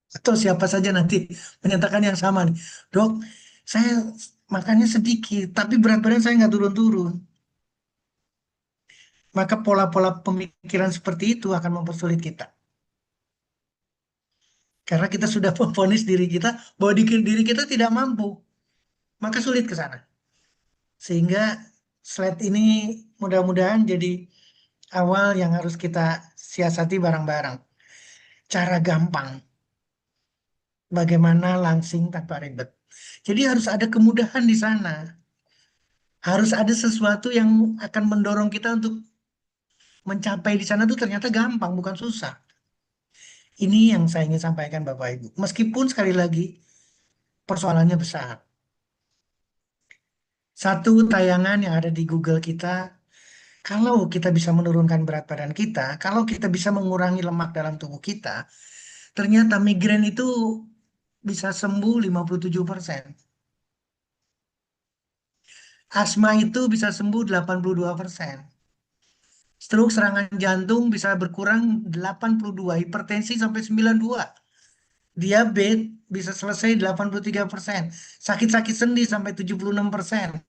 atau siapa saja nanti menyatakan yang sama nih. Dok, saya makannya sedikit, tapi berat badan saya nggak turun-turun. Maka pola-pola pemikiran seperti itu akan mempersulit kita. Karena kita sudah memvonis diri kita bahwa diri kita tidak mampu. Maka sulit ke sana. Sehingga slide ini mudah-mudahan jadi awal yang harus kita siasati bareng-bareng. Cara gampang, bagaimana langsing tanpa ribet. Jadi harus ada kemudahan di sana. Harus ada sesuatu yang akan mendorong kita untuk mencapai di sana tuh ternyata gampang, bukan susah. Ini yang saya ingin sampaikan Bapak Ibu. Meskipun sekali lagi persoalannya besar. Satu tayangan yang ada di Google kita, kalau kita bisa menurunkan berat badan kita, kalau kita bisa mengurangi lemak dalam tubuh kita, ternyata migrain itu bisa sembuh 57%. Asma itu bisa sembuh 82%. Stroke serangan jantung bisa berkurang 82, hipertensi sampai 92. Diabetes bisa selesai 83%. Sakit-sakit sendi sampai 76%.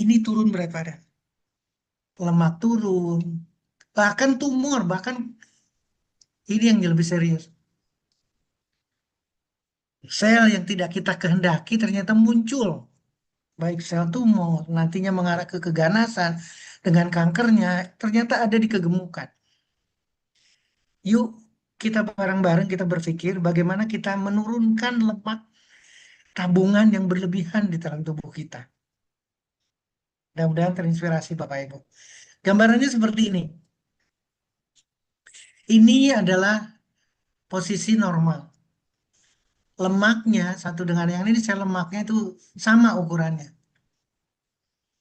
Ini turun berat badan. Lemak turun. Bahkan tumor, bahkan ini yang lebih serius. Sel yang tidak kita kehendaki ternyata muncul. Baik sel tumor, nantinya mengarah ke keganasan. Dengan kankernya, ternyata ada di kegemukan. Yuk, kita bareng-bareng kita berpikir bagaimana kita menurunkan lemak tabungan yang berlebihan di dalam tubuh kita. Mudah-mudahan terinspirasi Bapak Ibu. Gambarannya seperti ini. Ini adalah posisi normal. Lemaknya satu dengan yang ini sel lemaknya itu sama ukurannya.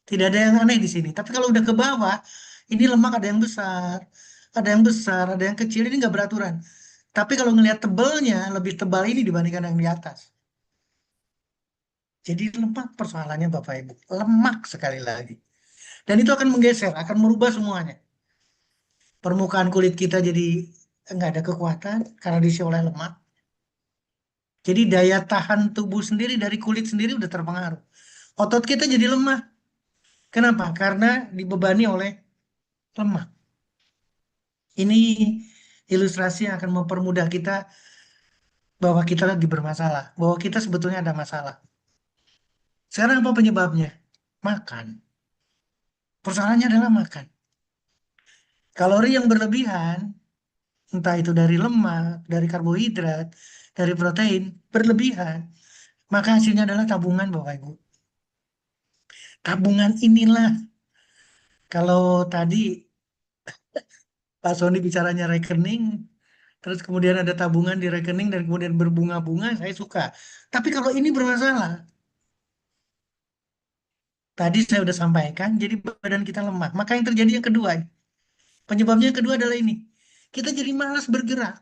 Tidak ada yang aneh di sini. Tapi kalau udah ke bawah, ini lemak ada yang besar, ada yang besar, ada yang kecil. Ini nggak beraturan. Tapi kalau ngelihat tebelnya, lebih tebal ini dibandingkan yang di atas. Jadi lemak persoalannya Bapak Ibu. Lemak sekali lagi. Dan itu akan menggeser, akan merubah semuanya. Permukaan kulit kita jadi nggak ada kekuatan karena diisi oleh lemak. Jadi daya tahan tubuh sendiri dari kulit sendiri udah terpengaruh. Otot kita jadi lemah. Kenapa? Karena dibebani oleh lemak. Ini ilustrasi yang akan mempermudah kita bahwa kita lagi bermasalah, bahwa kita sebetulnya ada masalah. Sekarang apa penyebabnya? Makan. Persoalannya adalah makan. Kalori yang berlebihan, entah itu dari lemak, dari karbohidrat, dari protein, berlebihan, maka hasilnya adalah tabungan Bapak Ibu. Tabungan inilah kalau tadi Pak Sony bicaranya rekening, terus kemudian ada tabungan di rekening dan kemudian berbunga-bunga, saya suka. Tapi kalau ini bermasalah, tadi saya sudah sampaikan, jadi badan kita lemah. Maka yang terjadi yang kedua, penyebabnya yang kedua adalah ini. Kita jadi malas bergerak.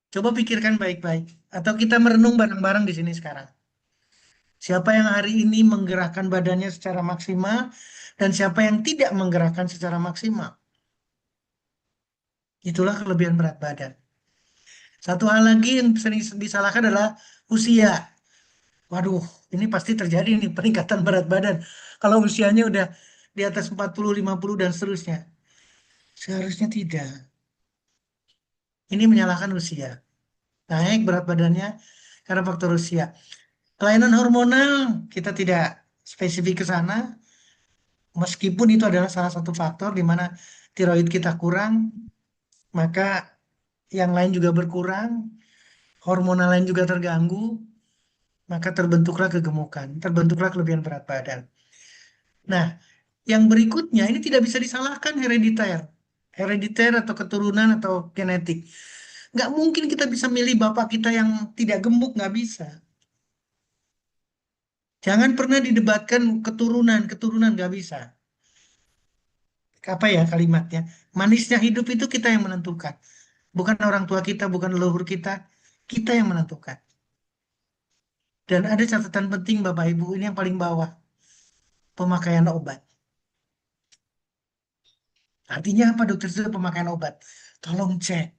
Coba pikirkan baik-baik. Atau kita merenung bareng-bareng di sini sekarang. Siapa yang hari ini menggerakkan badannya secara maksimal dan siapa yang tidak menggerakkan secara maksimal. Itulah kelebihan berat badan. Satu hal lagi yang sering disalahkan adalah usia. Waduh, ini pasti terjadi nih peningkatan berat badan. Kalau usianya udah di atas 40, 50 dan seterusnya. Seharusnya tidak. Ini menyalahkan usia. Naik berat badannya karena faktor usia. Kelainan hormonal kita tidak spesifik ke sana. Meskipun itu adalah salah satu faktor di mana tiroid kita kurang, maka yang lain juga berkurang, hormonal lain juga terganggu, maka terbentuklah kegemukan, terbentuklah kelebihan berat badan. Nah, yang berikutnya ini tidak bisa disalahkan herediter. Herediter atau keturunan atau genetik. Nggak mungkin kita bisa milih bapak kita yang tidak gemuk, nggak bisa. Jangan pernah didebatkan keturunan, keturunan nggak bisa. Apa ya kalimatnya? Manisnya hidup itu kita yang menentukan. Bukan orang tua kita, bukan leluhur kita yang menentukan. Dan ada catatan penting Bapak Ibu, ini yang paling bawah, pemakaian obat. Artinya apa dokter itu pemakaian obat? Tolong cek.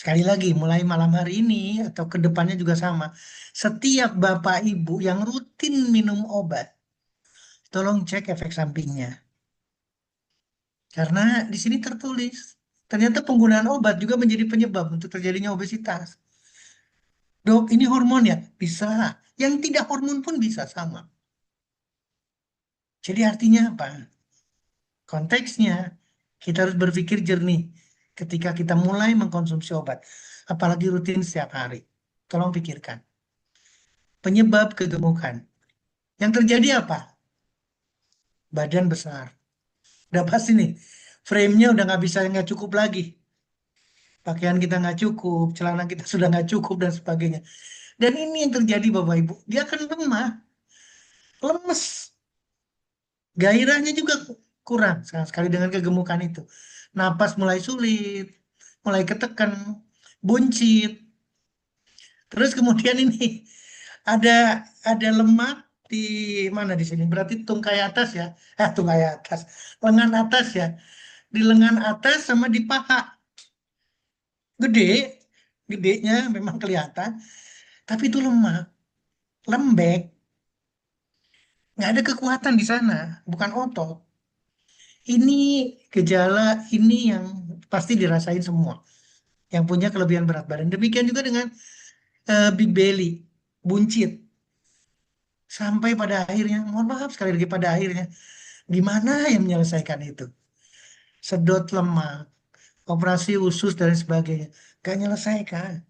Sekali lagi, mulai malam hari ini atau ke depannya juga sama. Setiap Bapak Ibu yang rutin minum obat, tolong cek efek sampingnya. Karena di sini tertulis, ternyata penggunaan obat juga menjadi penyebab untuk terjadinya obesitas. Dok, ini hormon ya? Bisa. Yang tidak hormon pun bisa sama. Jadi artinya apa? Konteksnya, kita harus berpikir jernih ketika kita mulai mengkonsumsi obat. Apalagi rutin setiap hari. Tolong pikirkan. Penyebab kegemukan. Yang terjadi apa? Badan besar. Udah pasti nih. Frame-nya udah nggak bisa, nggak cukup lagi. Pakaian kita nggak cukup, celana kita sudah nggak cukup dan sebagainya. Dan ini yang terjadi Bapak Ibu. Dia akan lemah, lemes. Gairahnya juga kurang sekali dengan kegemukan itu. Napas mulai sulit, mulai ketekan, buncit. Terus kemudian ini ada ada lemak di mana di sini? Berarti tungkai atas ya. Tungkai atas. Lengan atas ya. Di lengan atas sama di paha. Gede, gedenya memang kelihatan, tapi itu lemak, lembek, nggak ada kekuatan di sana, bukan otot. Ini gejala ini yang pasti dirasain semua yang punya kelebihan berat badan. Demikian juga dengan big belly, buncit. Sampai pada akhirnya, mohon maaf sekali lagi pada akhirnya, gimana yang menyelesaikan itu? Sedot lemak, operasi usus dan sebagainya. Gak menyelesaikan.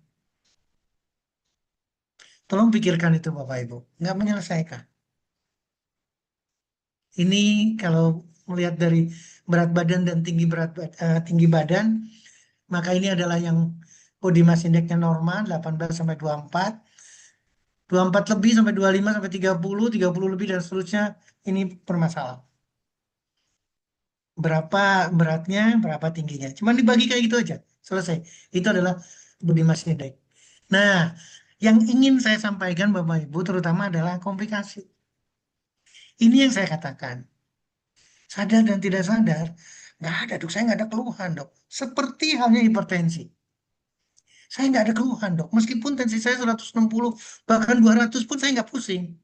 Tolong pikirkan itu Bapak Ibu. Nggak menyelesaikan. Ini kalau melihat dari berat badan dan tinggi badan, maka ini adalah yang body mass index-nya normal 18 sampai 24, 24 lebih sampai 25 sampai 30 lebih dan seterusnya ini bermasalah. Berapa beratnya, berapa tingginya. Cuman dibagi kayak gitu aja. Selesai. Itu adalah body mass index. Nah, yang ingin saya sampaikan Bapak Ibu terutama adalah komplikasi. Ini yang saya katakan. Sadar dan tidak sadar, nggak ada dok, saya nggak ada keluhan dok. Seperti halnya hipertensi. Saya nggak ada keluhan dok. Meskipun tensi saya 160, bahkan 200 pun saya nggak pusing.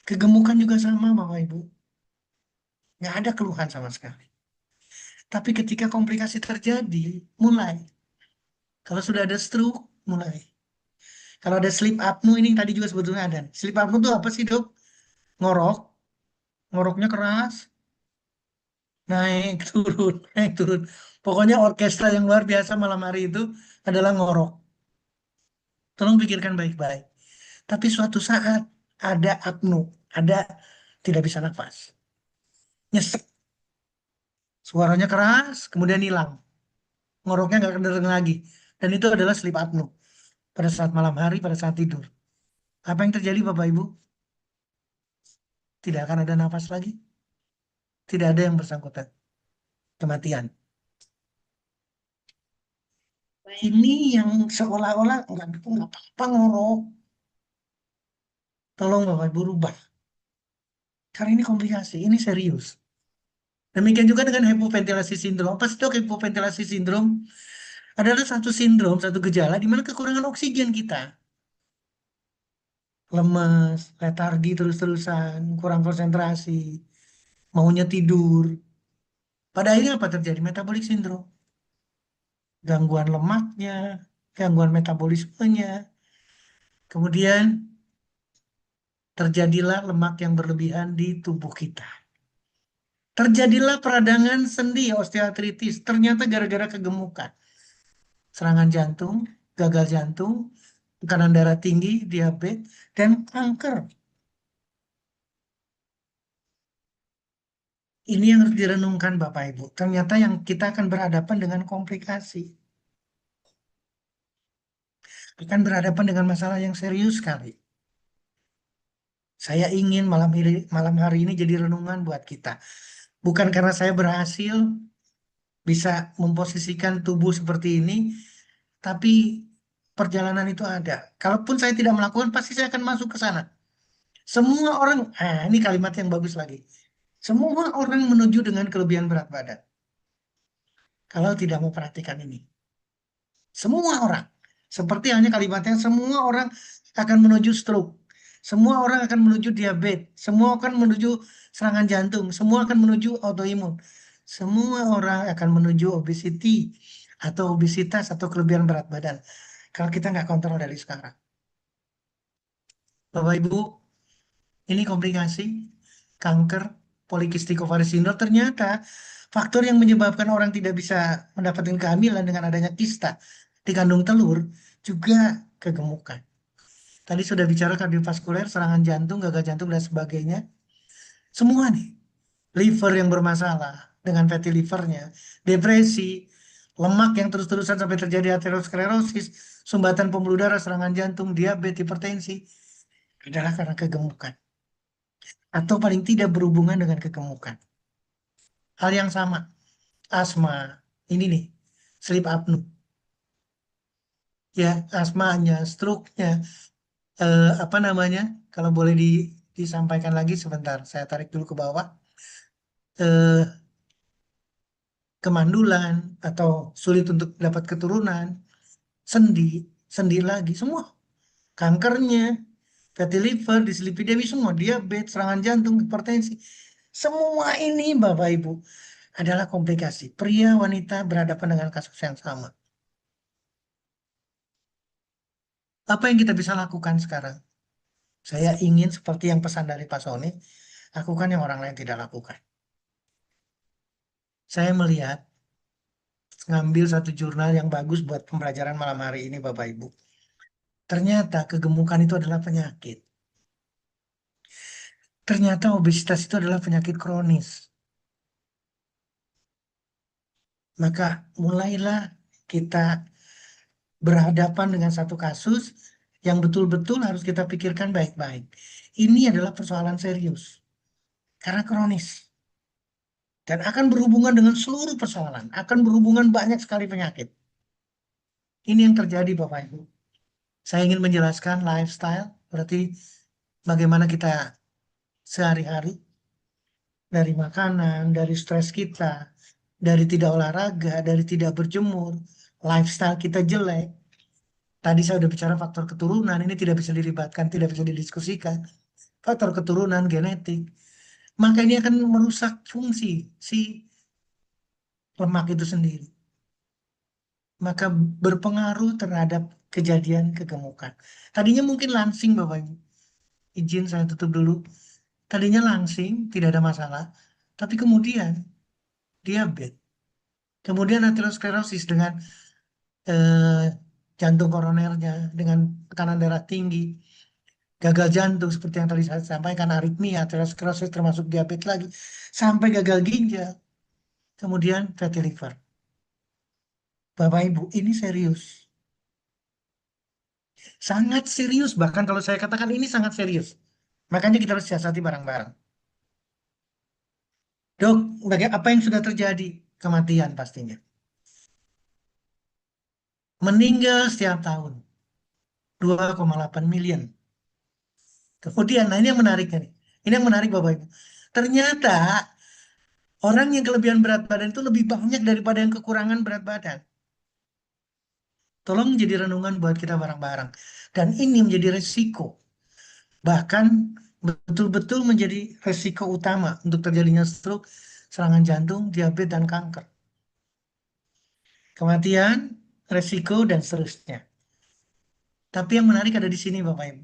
Kegemukan juga sama Bapak Ibu. Nggak ada keluhan sama sekali. Tapi ketika komplikasi terjadi, mulai. Kalau sudah ada stroke, mulai. Kalau ada sleep apnea ini tadi juga sebetulnya ada. Sleep apnea itu apa sih dok? Ngorok, ngoroknya keras, naik turun, naik turun. Pokoknya orkestra yang luar biasa malam hari itu adalah ngorok. Tolong pikirkan baik-baik. Tapi suatu saat ada apnu, ada tidak bisa nafas. Nyesek, suaranya keras, kemudian hilang. Ngoroknya nggak kedengeran lagi. Dan itu adalah sleep apnea. Pada saat malam hari, pada saat tidur. Apa yang terjadi Bapak Ibu? Tidak akan ada nafas lagi. Tidak ada yang bersangkutan. Kematian. Ini yang seolah-olah nggak apa-apa ngorok. Tolong Bapak Ibu rubah. Karena ini komplikasi, ini serius. Demikian juga dengan hipoventilasi sindrom. Apa sih dok hipoventilasi sindrom? Adalah satu sindrom, satu gejala di mana kekurangan oksigen kita. Lemes, letargi terus-terusan, kurang konsentrasi, maunya tidur. Pada akhirnya apa terjadi? Metabolic syndrome. Gangguan lemaknya, gangguan metabolismenya. Kemudian terjadilah lemak yang berlebihan di tubuh kita. Terjadilah peradangan sendi, osteoartritis. Ternyata gara-gara kegemukan. Serangan jantung, gagal jantung, tekanan darah tinggi, diabetes, dan kanker. Ini yang harus direnungkan Bapak Ibu. Ternyata yang kita akan berhadapan dengan komplikasi. Akan berhadapan dengan masalah yang serius sekali. Saya ingin malam hari ini jadi renungan buat kita. Bukan karena saya berhasil bisa memposisikan tubuh seperti ini, tapi perjalanan itu ada. Kalaupun saya tidak melakukan, pasti saya akan masuk ke sana. Semua orang, ini kalimat yang bagus lagi. Semua orang menuju dengan kelebihan berat badan. Kalau tidak memperhatikan ini. Semua orang. Seperti hanya kalimatnya, semua orang akan menuju stroke. Semua orang akan menuju diabetes. Semua akan menuju serangan jantung. Semua akan menuju autoimun. Semua orang akan menuju obesity atau obesitas atau kelebihan berat badan. Kalau kita nggak kontrol dari sekarang. Bapak Ibu, ini komplikasi kanker polikistik ovari sindrom ternyata faktor yang menyebabkan orang tidak bisa mendapatkan kehamilan dengan adanya kista di kandung telur juga kegemukan. Tadi sudah bicara kardiovaskuler, serangan jantung, gagal jantung dan sebagainya. Semua nih, liver yang bermasalah dengan fatty livernya, depresi, lemak yang terus-terusan sampai terjadi aterosklerosis, sumbatan pembuluh darah, serangan jantung, diabetes, hipertensi adalah karena kegemukan atau paling tidak berhubungan dengan kegemukan. Hal yang sama, asma, ini nih, sleep apnea, ya, asmanya, stroke-nya, apa namanya, kalau boleh disampaikan lagi sebentar, saya tarik dulu ke bawah, eh, kemandulan atau sulit untuk dapat keturunan, sendi, sendi lagi, semua, kankernya, fatty liver, dislipidemia, semua, diabetes, serangan jantung, hipertensi, semua ini Bapak Ibu adalah komplikasi. Pria, wanita berhadapan dengan kasus yang sama. Apa yang kita bisa lakukan sekarang? Saya ingin seperti yang pesan dari Pak Sony, lakukan yang orang lain tidak lakukan. Saya melihat ngambil satu jurnal yang bagus buat pembelajaran malam hari ini Bapak Ibu. Ternyata kegemukan itu adalah penyakit. Ternyata obesitas itu adalah penyakit kronis. Maka mulailah kita berhadapan dengan satu kasus yang betul-betul harus kita pikirkan baik-baik. Ini adalah persoalan serius karena kronis dan akan berhubungan dengan seluruh persoalan, akan berhubungan banyak sekali penyakit. Ini yang terjadi Bapak Ibu. Saya ingin menjelaskan lifestyle, berarti bagaimana kita sehari-hari, dari makanan, dari stres kita, dari tidak olahraga, dari tidak berjemur, lifestyle kita jelek. Tadi saya udah bicara faktor keturunan, ini tidak bisa dilibatkan, tidak bisa didiskusikan. Faktor keturunan, genetik. Maka ini akan merusak fungsi si lemak itu sendiri. Maka berpengaruh terhadap kejadian kegemukan. Tadinya mungkin langsing Bapak Ibu. Izin saya tutup dulu. Tadinya langsing, tidak ada masalah. Tapi kemudian diabetes. Kemudian aterosklerosis dengan eh, jantung koronernya, dengan tekanan darah tinggi, gagal jantung seperti yang tadi saya sampaikan, aritmia, aterosklerosis termasuk diabetes lagi, sampai gagal ginjal, kemudian fatty liver. Bapak Ibu, ini serius. Sangat serius, bahkan kalau saya katakan ini sangat serius. Makanya kita harus siasati bareng-bareng. Dok, apa yang sudah terjadi? Kematian pastinya. Meninggal setiap tahun. 2,8 million. Kemudian, nah ini yang menariknya nih. Ini yang menarik Bapak Ibu. Ternyata orang yang kelebihan berat badan itu lebih banyak daripada yang kekurangan berat badan. Tolong jadi renungan buat kita bareng-bareng. Dan ini menjadi resiko. Bahkan betul-betul menjadi resiko utama untuk terjadinya stroke, serangan jantung, diabetes, dan kanker. Kematian, resiko, dan seterusnya. Tapi yang menarik ada di sini Bapak Ibu.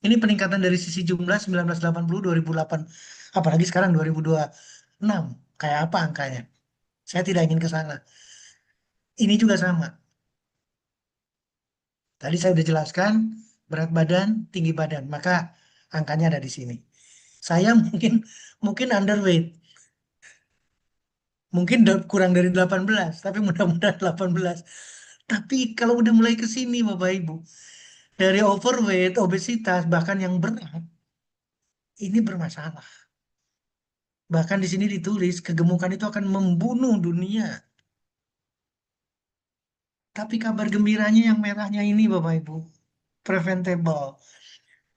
Ini peningkatan dari sisi jumlah 1980, 2008. Apalagi sekarang 2026. Kayak apa angkanya? Saya tidak ingin ke sana. Ini juga sama. Tadi saya sudah jelaskan berat badan, tinggi badan, maka angkanya ada di sini. Saya mungkin mungkin underweight, mungkin kurang dari 18, tapi mudah-mudahan 18. Tapi kalau udah mulai ke sini Bapak Ibu, dari overweight, obesitas, bahkan yang berat, ini bermasalah. Bahkan di sini ditulis kegemukan itu akan membunuh dunia. Tapi kabar gembiranya yang merahnya ini Bapak Ibu, preventable.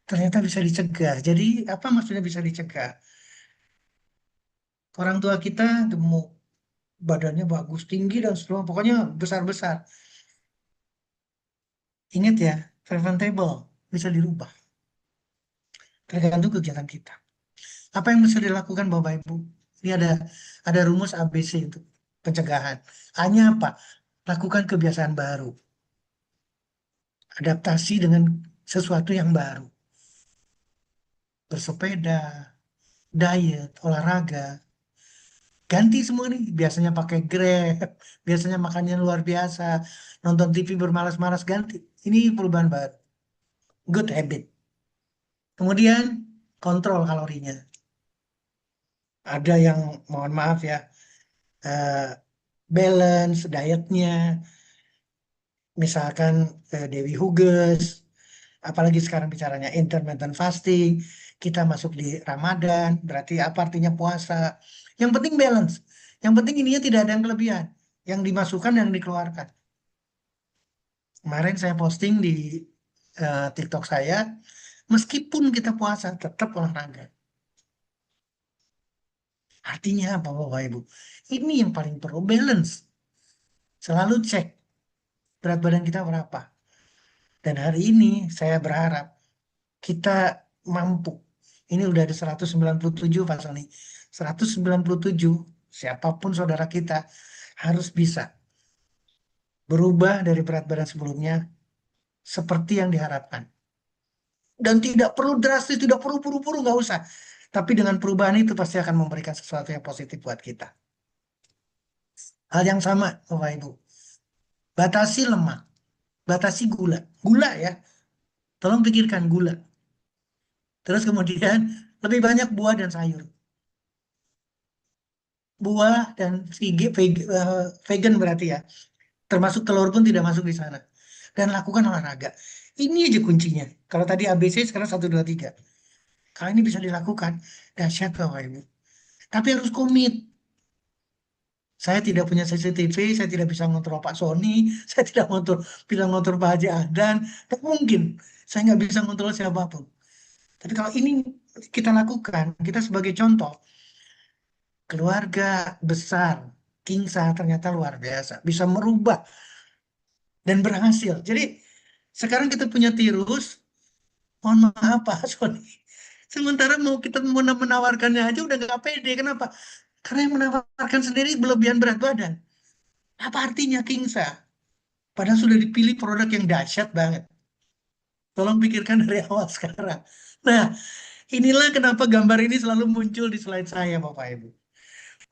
Ternyata bisa dicegah. Jadi apa maksudnya bisa dicegah? Orang tua kita gemuk, badannya bagus, tinggi dan seterusnya, pokoknya besar-besar. Ingat ya, preventable bisa dirubah tergantung kegiatan kita. Apa yang bisa dilakukan Bapak Ibu? Ini ada rumus ABC untuk pencegahan. Hanya apa? Lakukan kebiasaan baru, adaptasi dengan sesuatu yang baru, bersepeda, diet, olahraga, ganti semua nih. Biasanya pakai Grab, biasanya makannya luar biasa, nonton TV bermalas-malas, ganti. Ini perubahan baru, good habit. Kemudian kontrol kalorinya. Ada yang mohon maaf ya, eh, balance dietnya, misalkan Dewi Huges, apalagi sekarang bicaranya intermittent fasting, kita masuk di Ramadan, berarti apa artinya puasa? Yang penting balance, yang penting ininya tidak ada yang kelebihan, yang dimasukkan yang dikeluarkan. Kemarin saya posting di TikTok saya, meskipun kita puasa tetap olahraga. Artinya apa Bapak Ibu? Ini yang paling perlu balance. Selalu cek berat badan kita berapa. Dan hari ini saya berharap kita mampu. Ini udah ada 197 Pak Sony. 197, siapapun saudara kita harus bisa berubah dari berat badan sebelumnya seperti yang diharapkan. Dan tidak perlu drastis, tidak perlu buru-buru, nggak usah. Tapi dengan perubahan itu pasti akan memberikan sesuatu yang positif buat kita. Hal yang sama, Bapak Ibu. Batasi lemak, batasi gula. Gula ya, tolong pikirkan gula. Terus kemudian lebih banyak buah dan sayur. Buah dan vegan berarti ya. Termasuk telur pun tidak masuk di sana. Dan lakukan olahraga. Ini aja kuncinya. Kalau tadi ABC sekarang 1, 2, 3. Kalau ini bisa dilakukan, dahsyat Bapak Ibu. Tapi harus komit. Saya tidak punya CCTV, saya tidak bisa ngontrol Pak Sony, saya tidak ngontrol Pak Haji Ahdan. Tak mungkin. Saya nggak bisa ngontrol siapapun. Tapi kalau ini kita lakukan, kita sebagai contoh, keluarga besar, Kingsa ternyata luar biasa. Bisa merubah dan berhasil. Jadi sekarang kita punya tirus, mohon maaf Pak Sony. Sementara mau kita menawarkannya aja udah nggak pede. Kenapa? Karena yang menawarkan sendiri berlebihan berat badan. Apa artinya Kingsa? Padahal sudah dipilih produk yang dahsyat banget. Tolong pikirkan dari awal sekarang. Nah, inilah kenapa gambar ini selalu muncul di slide saya, Bapak Ibu.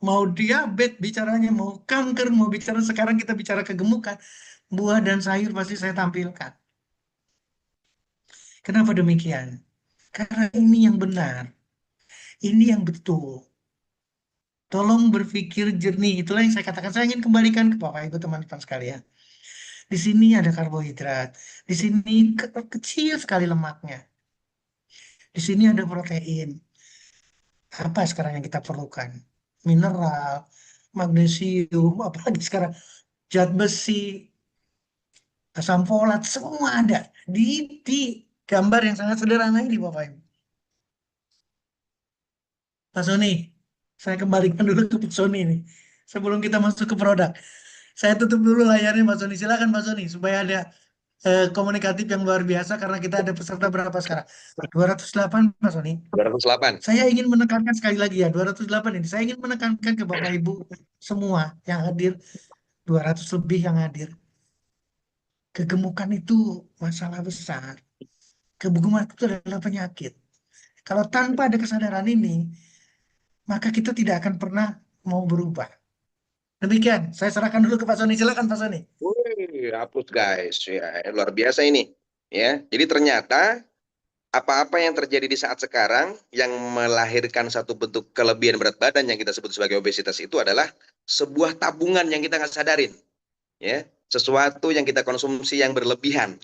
Mau diabetes bicaranya, mau kanker, mau bicara sekarang kita bicara kegemukan, buah dan sayur pasti saya tampilkan. Kenapa demikian? Karena ini yang benar, ini yang betul. Tolong berpikir jernih. Itulah yang saya katakan. Saya ingin kembalikan ke Bapak Ibu teman-teman sekalian. Di sini ada karbohidrat. Di sini kecil sekali lemaknya. Di sini ada protein. Apa sekarang yang kita perlukan? Mineral, magnesium, apalagi sekarang zat besi, asam folat, semua ada di gambar yang sangat sederhana ini, Bapak Ibu. Pak Sony, saya kembalikan dulu ke Pak Sony ini. Sebelum kita masuk ke produk. Saya tutup dulu layarnya Pak Sony. Silakan Pak Sony, supaya ada komunikatif yang luar biasa karena kita ada peserta berapa sekarang? 208 Pak Sony. 208. Saya ingin menekankan sekali lagi ya, 208 ini. Saya ingin menekankan ke Bapak Ibu semua yang hadir, 200 lebih yang hadir. Kegemukan itu masalah besar. Kegemukan itu adalah penyakit. Kalau tanpa ada kesadaran ini, maka kita tidak akan pernah mau berubah. Demikian, saya serahkan dulu ke Pak Sony. Silakan Pak Sony. Wih, hapus guys, ya luar biasa ini. Ya, jadi ternyata apa-apa yang terjadi di saat sekarang yang melahirkan satu bentuk kelebihan berat badan yang kita sebut sebagai obesitas itu adalah sebuah tabungan yang kita nggak sadarin, ya, sesuatu yang kita konsumsi yang berlebihan,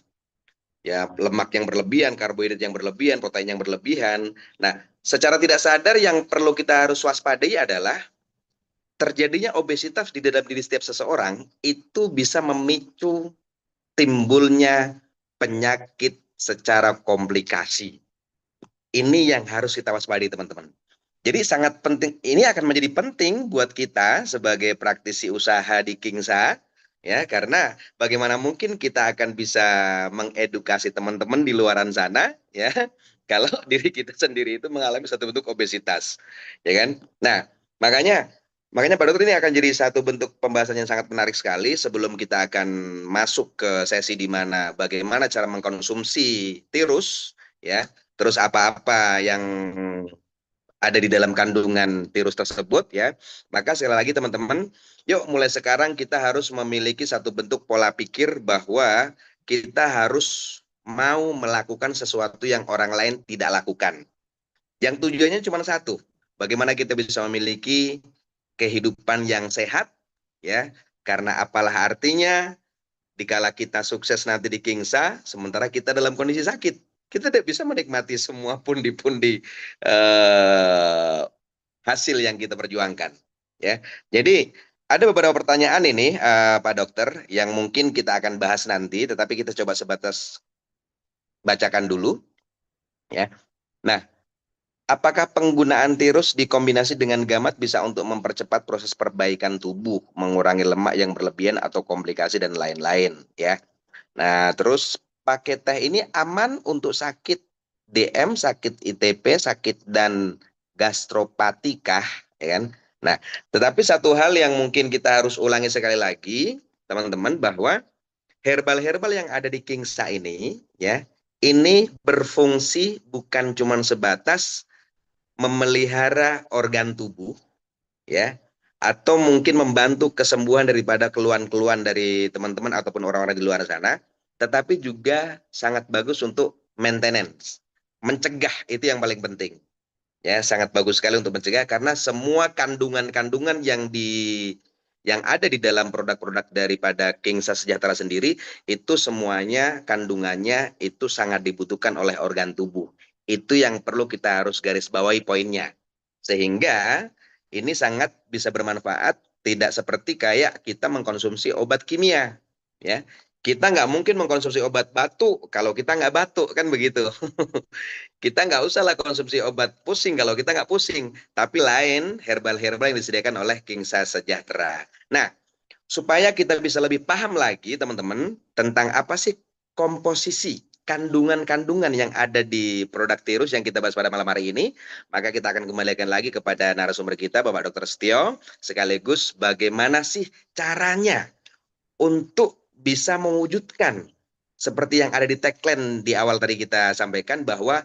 ya, lemak yang berlebihan, karbohidrat yang berlebihan, protein yang berlebihan. Nah, secara tidak sadar yang perlu kita harus waspadai adalah terjadinya obesitas di dalam diri setiap seseorang itu bisa memicu timbulnya penyakit secara komplikasi. Ini yang harus kita waspadai teman-teman. Jadi sangat penting, ini akan menjadi penting buat kita sebagai praktisi usaha di Kingsa, ya, karena bagaimana mungkin kita akan bisa mengedukasi teman-teman di luaran sana, ya, kalau diri kita sendiri itu mengalami satu bentuk obesitas, ya kan? Nah, makanya makanya Pak Dokter, ini akan jadi satu bentuk pembahasan yang sangat menarik sekali sebelum kita akan masuk ke sesi di mana bagaimana cara mengkonsumsi tirus, ya, terus apa-apa yang ada di dalam kandungan tirus tersebut, ya. Maka sekali lagi teman-teman, yuk mulai sekarang kita harus memiliki satu bentuk pola pikir bahwa kita harus mau melakukan sesuatu yang orang lain tidak lakukan. Yang tujuannya cuma satu, bagaimana kita bisa memiliki kehidupan yang sehat, ya. Karena apalah artinya dikala kita sukses nanti di Kingsa, sementara kita dalam kondisi sakit. Kita tidak bisa menikmati semua pundi-pundi eh, hasil yang kita perjuangkan. Ya, jadi ada beberapa pertanyaan ini, Pak Dokter, yang mungkin kita akan bahas nanti, tetapi kita coba sebatas bacakan dulu. Ya, nah, apakah penggunaan tirus dikombinasi dengan gamat bisa untuk mempercepat proses perbaikan tubuh, mengurangi lemak yang berlebihan atau komplikasi dan lain-lain? Ya, nah, terus pakai teh ini aman untuk sakit DM, sakit ITP, sakit dan gastropati kah? Ya kan? Nah, tetapi satu hal yang mungkin kita harus ulangi sekali lagi, teman-teman, bahwa herbal-herbal yang ada di Kingsa ini, ya, ini berfungsi bukan cuma sebatas memelihara organ tubuh, ya, atau mungkin membantu kesembuhan daripada keluhan-keluhan dari teman-teman ataupun orang-orang di luar sana, tetapi juga sangat bagus untuk maintenance, mencegah, itu yang paling penting. Ya, sangat bagus sekali untuk mencegah karena semua kandungan-kandungan yang ada di dalam produk-produk daripada Kingsa Sejahtera sendiri itu semuanya kandungannya itu sangat dibutuhkan oleh organ tubuh. Itu yang perlu kita harus garis bawahi poinnya. Sehingga ini sangat bisa bermanfaat, tidak seperti kayak kita mengkonsumsi obat kimia. Ya, kita nggak mungkin mengkonsumsi obat batuk kalau kita nggak batuk, kan begitu. Kita nggak usah lah konsumsi obat pusing kalau kita nggak pusing. Tapi lain herbal-herbal yang disediakan oleh Kingsa Sejahtera. Nah, supaya kita bisa lebih paham lagi teman-teman tentang apa sih komposisi kandungan-kandungan yang ada di produk Tirus yang kita bahas pada malam hari ini, maka kita akan kembalikan lagi kepada narasumber kita, Bapak Dr. Setio, sekaligus bagaimana sih caranya untuk bisa mewujudkan seperti yang ada di tagline di awal tadi kita sampaikan bahwa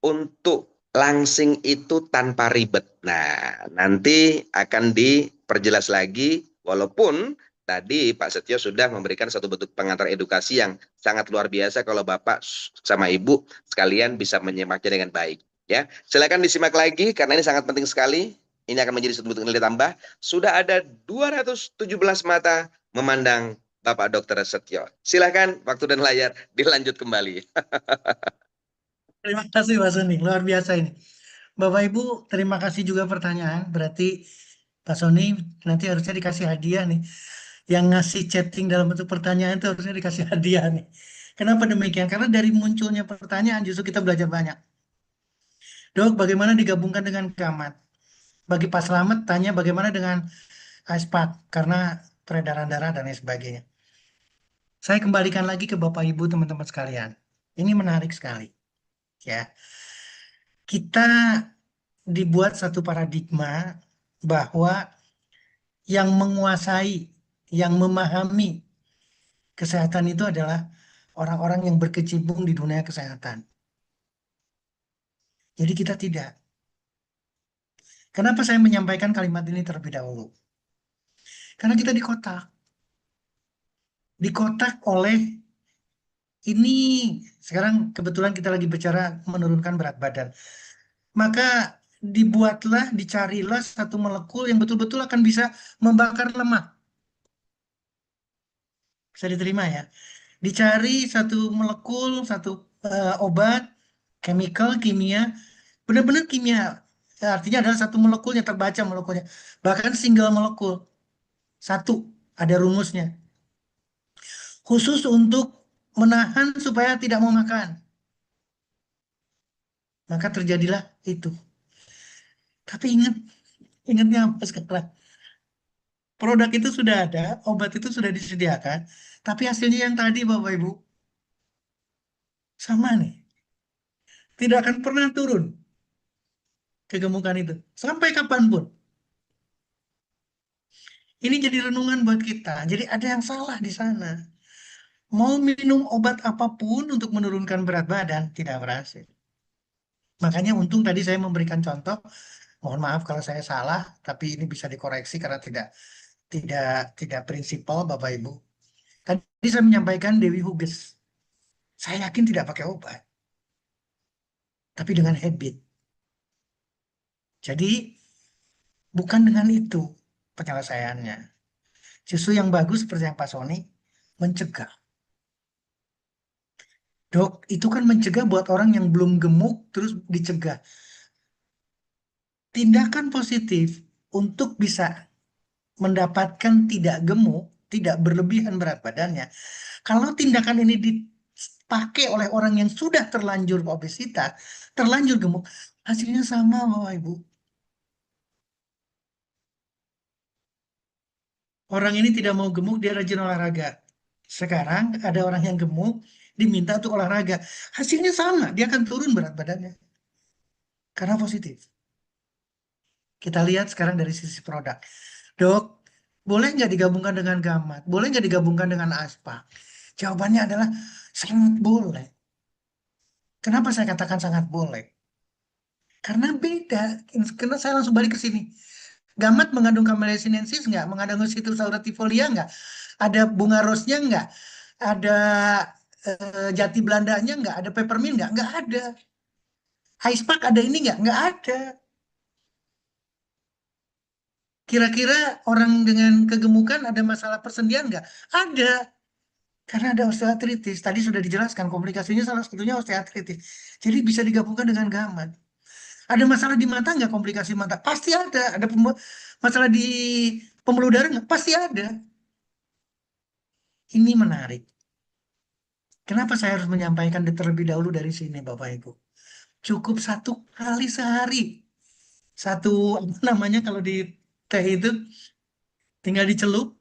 untuk langsing itu tanpa ribet. Nah, nanti akan diperjelas lagi, walaupun tadi Pak Setio sudah memberikan satu bentuk pengantar edukasi yang sangat luar biasa kalau Bapak sama Ibu sekalian bisa menyimaknya dengan baik. Ya, silakan disimak lagi karena ini sangat penting sekali. Ini akan menjadi satu bentuk nilai tambah. Sudah ada 217 mata memandang Bapak Dr. Setio. Silakan waktu dan layar dilanjut kembali. Terima kasih Mas Soni, luar biasa ini. Bapak Ibu, terima kasih juga pertanyaan. Berarti Pak Soni nanti harusnya dikasih hadiah nih. Yang ngasih chatting dalam bentuk pertanyaan itu harusnya dikasih hadiah nih. Kenapa demikian? Karena dari munculnya pertanyaan justru kita belajar banyak. Dok, bagaimana digabungkan dengan gamat? Bagi Pak Slamet tanya bagaimana dengan Aespa karena peredaran darah dan lain sebagainya. Saya kembalikan lagi ke Bapak Ibu teman-teman sekalian. Ini menarik sekali, ya. Kita dibuat satu paradigma bahwa yang menguasai, yang memahami kesehatan itu adalah orang-orang yang berkecimpung di dunia kesehatan. Jadi kita tidak. Kenapa saya menyampaikan kalimat ini terlebih dahulu? Karena kita dikotak oleh ini. Sekarang kebetulan kita lagi bicara menurunkan berat badan. Maka dibuatlah, dicarilah satu molekul yang betul-betul akan bisa membakar lemak. Bisa diterima ya. Dicari satu molekul, satu obat, chemical, kimia, benar-benar kimia. Artinya adalah satu molekulnya, terbaca molekulnya. Bahkan single molekul, satu, ada rumusnya. Khusus untuk menahan supaya tidak mau makan. Maka terjadilah itu. Tapi ingatnya apa sekarang? Produk itu sudah ada, obat itu sudah disediakan, tapi hasilnya yang tadi Bapak Ibu, sama nih. Tidak akan pernah turun kegemukan itu. Sampai kapanpun. Ini jadi renungan buat kita. Jadi ada yang salah di sana. Mau minum obat apapun untuk menurunkan berat badan, tidak berhasil. Makanya untung tadi saya memberikan contoh. Mohon maaf kalau saya salah, tapi ini bisa dikoreksi karena tidak tidak prinsipal Bapak Ibu. Tadi saya menyampaikan Dewi Huges. Saya yakin tidak pakai obat, tapi dengan habit. Jadi bukan dengan itu penyelesaiannya. Justru yang bagus seperti yang Pak Sony mencegah. Dok, itu kan mencegah buat orang yang belum gemuk terus dicegah. Tindakan positif untuk bisa mendapatkan tidak gemuk, tidak berlebihan berat badannya. Kalau tindakan ini dipakai oleh orang yang sudah terlanjur obesitas, terlanjur gemuk, hasilnya sama Bapak Ibu. Orang ini tidak mau gemuk, dia rajin olahraga. Sekarang ada orang yang gemuk, diminta untuk olahraga. Hasilnya sama, dia akan turun berat badannya. Karena positif. Kita lihat sekarang dari sisi produk. Dok, boleh nggak digabungkan dengan gamat? Boleh nggak digabungkan dengan aspa? Jawabannya adalah sangat boleh. Kenapa saya katakan sangat boleh? Karena beda. Karena saya langsung balik ke sini. Gamat mengandung Camellia sinensis nggak? Mengandung Citrus auratifolia nggak? Ada bunga rose-nya nggak? Ada jati Belandanya nggak? Ada peppermint nggak? Nggak ada. Ice Pack ada ini nggak? Nggak ada. Kira-kira orang dengan kegemukan ada masalah persendian nggak? Ada. Karena ada osteoartritis. Tadi sudah dijelaskan komplikasinya salah satunya osteoartritis. Jadi bisa digabungkan dengan gamat. Ada masalah di mata nggak komplikasi mata? Pasti ada. Ada masalah di pembuluh darah nggak? Pasti ada. Ini menarik. Kenapa saya harus menyampaikan terlebih dahulu dari sini, Bapak Ibu? Cukup satu kali sehari. Satu, apa namanya kalau di teh itu, tinggal dicelup.